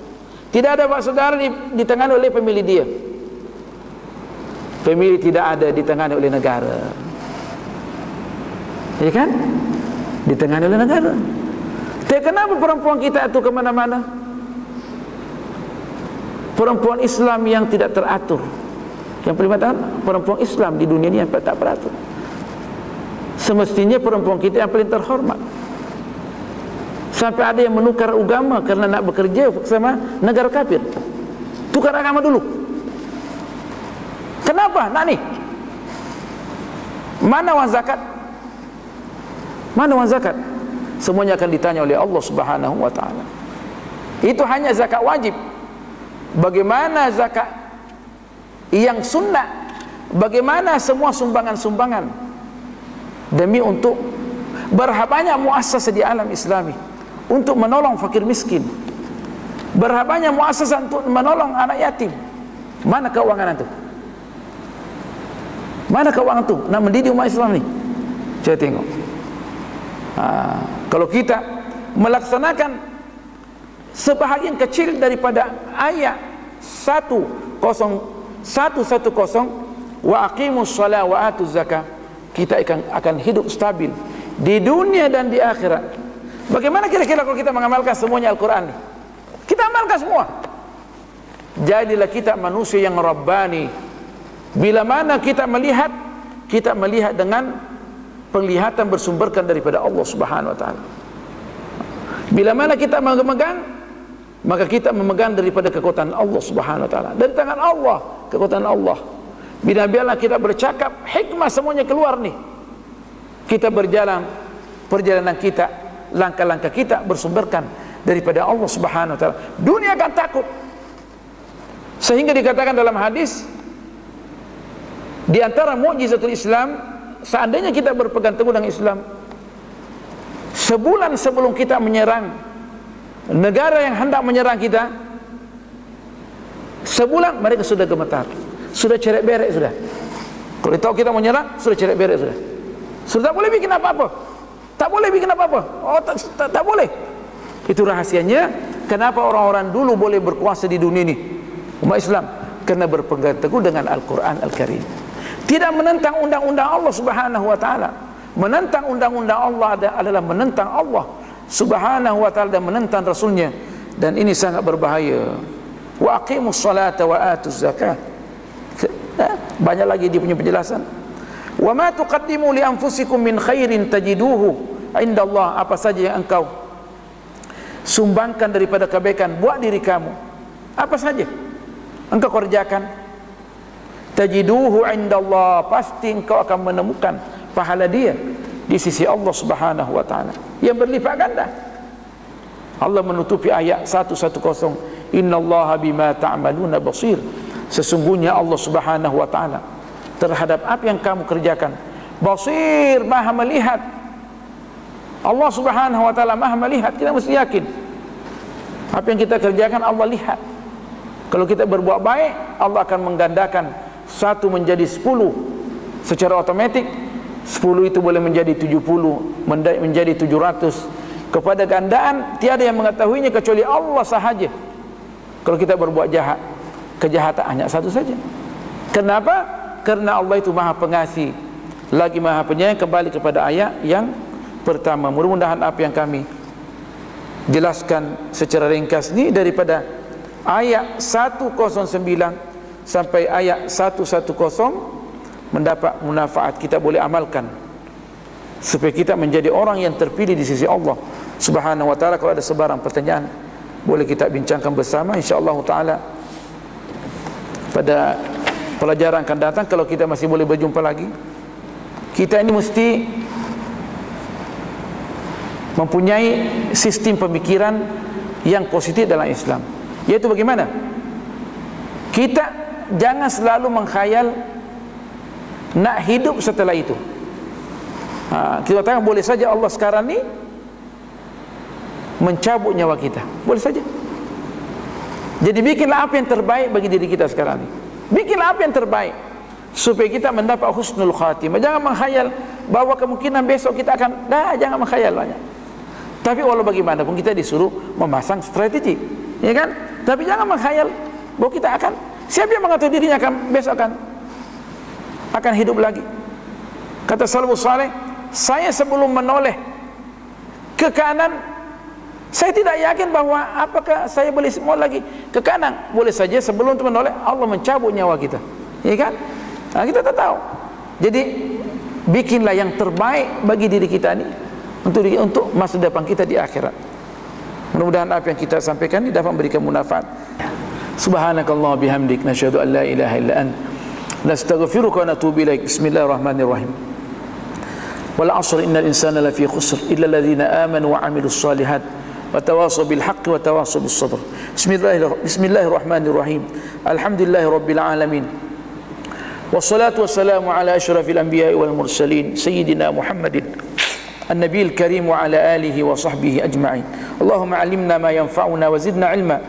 Tidak ada bapak saudara, ditangani oleh famili dia. Famili tidak ada, ditangani oleh negara. Ya kan? Ditangani oleh negara. Tapi kenapa perempuan kita itu kemana-mana? Perempuan Islam yang tidak teratur. Yang pertama, perempuan Islam di dunia ini yang tak teratur. Semestinya perempuan kita yang paling terhormat. Sampai ada yang menukar agama karena nak bekerja sama negara kafir. Tukar agama dulu. Kenapa? Nak ni? Mana wang zakat? Mana wang zakat? Semuanya akan ditanya oleh Allah Subhanahu wa taala. Itu hanya zakat wajib. Bagaimana zakat yang sunnah? Bagaimana semua sumbangan-sumbangan demi untuk berapa banyak muassasah di alam Islami untuk menolong fakir miskin, berapa banyak muassasah untuk menolong anak yatim. Mana keuangan itu? Mana keuangan itu nak mendidik umat Islam ni? Coba tengok. Kalau kita melaksanakan sebahagian kecil daripada ayat 10110 wa aqimus shalah wa atuz zakah, kita akan hidup stabil di dunia dan di akhirat. Bagaimana kira-kira kalau kita mengamalkan semuanya Al-Quran ini? Kita amalkan semua. Jadilah kita manusia yang rabbani. Bila mana kita melihat dengan penglihatan bersumberkan daripada Allah Subhanahu wa taala. Bila mana kita memegang, maka kita memegang daripada kekuatan Allah Subhanahu wa taala. Dari tangan Allah, kekuatan Allah. Bila kita bercakap, hikmah semuanya keluar nih. Kita berjalan, perjalanan kita, langkah-langkah kita bersumberkan daripada Allah Subhanahu wa taala. Dunia akan takut. Sehingga dikatakan dalam hadis, di antara mukjizatul Islam, seandainya kita berpegang teguh dengan Islam, sebulan sebelum kita menyerang negara yang hendak menyerang kita, sebulan mereka sudah gemetar, sudah cerek berek sudah. Kalau tahu kita menyerang, sudah cerek berek sudah. Sudah tak boleh bikin apa-apa. Tak boleh bikin apa-apa. Oh, tak boleh. Itu rahasianya kenapa orang-orang dulu boleh berkuasa di dunia ini, umat Islam, karena berpegang teguh dengan Al-Quran Al-Karim. Tidak menentang undang-undang Allah Subhanahu wa taala. Menentang undang-undang Allah adalah menentang Allah Subhanahu wa taala dan menentang Rasulnya, dan ini sangat berbahaya. Wa aqimus salata wa atuz zakah. Banyak lagi dia punya penjelasan. Wa ma tuqaddimu li anfusikum min khairin tajiduhu indallah. Apa saja yang engkau sumbangkan daripada kebaikan buat diri kamu, apa saja engkau kerjakan, tajiduhu indallah, pasti engkau akan menemukan pahala dia di sisi Allah Subhanahu wa taala yang berlipat ganda. Allah menutupi ayat 110, innallaha bima ta'maluna basir. Sesungguhnya Allah Subhanahu wa taala terhadap apa yang kamu kerjakan basir, maha melihat. Allah Subhanahu wa taala maha melihat. Kita mesti yakin apa yang kita kerjakan Allah lihat. Kalau kita berbuat baik, Allah akan menggandakan 1 menjadi 10 secara otomatik. 10 itu boleh menjadi 70, menjadi 700. Kepada gandaan tiada yang mengetahuinya kecuali Allah sahaja. Kalau kita berbuat jahat, kejahatan hanya satu saja. Kenapa? Karena Allah itu maha pengasih lagi maha penyayang. Kembali kepada ayat yang pertama. Mudah-mudahan apa yang kami jelaskan secara ringkas ini daripada ayat 109 sampai ayat 110 mendapat manfaat, kita boleh amalkan supaya kita menjadi orang yang terpilih di sisi Allah Subhanahu wa taala. Kalau ada sebarang pertanyaan boleh kita bincangkan bersama, insyaallah taala pada pelajaran akan datang. Kalau kita masih boleh berjumpa lagi, kita ini mesti mempunyai sistem pemikiran yang positif dalam Islam. Yaitu bagaimana? Kita jangan selalu mengkhayal nak hidup setelah itu. Kita katakan boleh saja Allah sekarang ni mencabut nyawa kita, boleh saja. Jadi bikinlah apa yang terbaik bagi diri kita sekarang ni. Bikinlah apa yang terbaik supaya kita mendapat husnul khatimah. Jangan menghayal bahwa kemungkinan besok kita akan, jangan menghayal banyak. Tapi walau bagaimanapun kita disuruh memasang strategi, ya kan? Tapi jangan menghayal bahwa kita akan, siapa yang mengatakan dirinya akan besok akan hidup lagi. Kata salafus saleh, saya sebelum menoleh ke kanan, saya tidak yakin bahwa apakah saya boleh mau lagi ke kanan. Boleh saja sebelum itu menoleh Allah mencabut nyawa kita, ya kan? Nah, kita tak tahu. Jadi bikinlah yang terbaik bagi diri kita ini untuk masa depan kita di akhirat. Mudah-mudahan apa yang kita sampaikan ini dapat memberikan manfaat. Subhanakallah bihamdik, nasyhadu an la ilaha illa ant, nastaghfiruka wa natubu ilaik. Bismillahirrahmanirrahim. Wal 'asr innal insana lafi khusr illa alladhina amanu wa 'amilus shalihat wa tawasaw bil haqqi wa tawasaw bis sabr. Bismillahirrahmanirrahim. Alhamdulillahirabbil alamin. Wassalatu wassalamu ala asyrafil anbiya'i wal mursalin sayyidina Muhammadin النبي الكريم وعلى آله وصحبه أجمعين. اللهم علمنا ما ينفعنا وزدنا علما،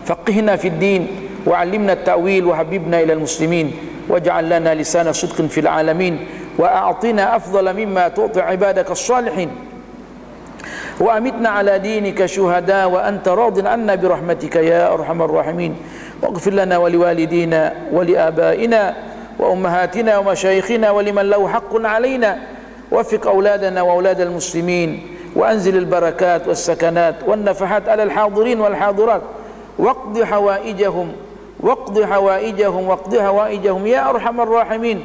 فقهنا في الدين وعلمنا التأويل وحببنا إلى المسلمين، واجعل لنا لسان صدق في العالمين، وأعطنا أفضل مما تعطي عبادك الصالحين، وأمتنا على دينك شهداء وأنت راض عنا برحمتك يا أرحم الراحمين. واغفر لنا ولوالدينا ولآبائنا وأمهاتنا ومشايخنا ولمن له حق علينا، وفق أولادنا وأولاد المسلمين، وأنزل البركات والسكنات والنفحات على الحاضرين والحاضرات، واقض حوائجهم يا أرحم الراحمين.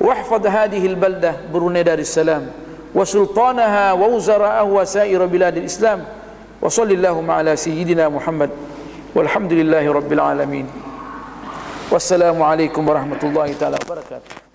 واحفظ هذه البلدة بروني دار السلام وسلطانها ووزراءه وسائر بلاد الإسلام، وصل اللهم على سيدنا محمد، والحمد لله رب العالمين. والسلام عليكم ورحمة الله تعالى وبركاته.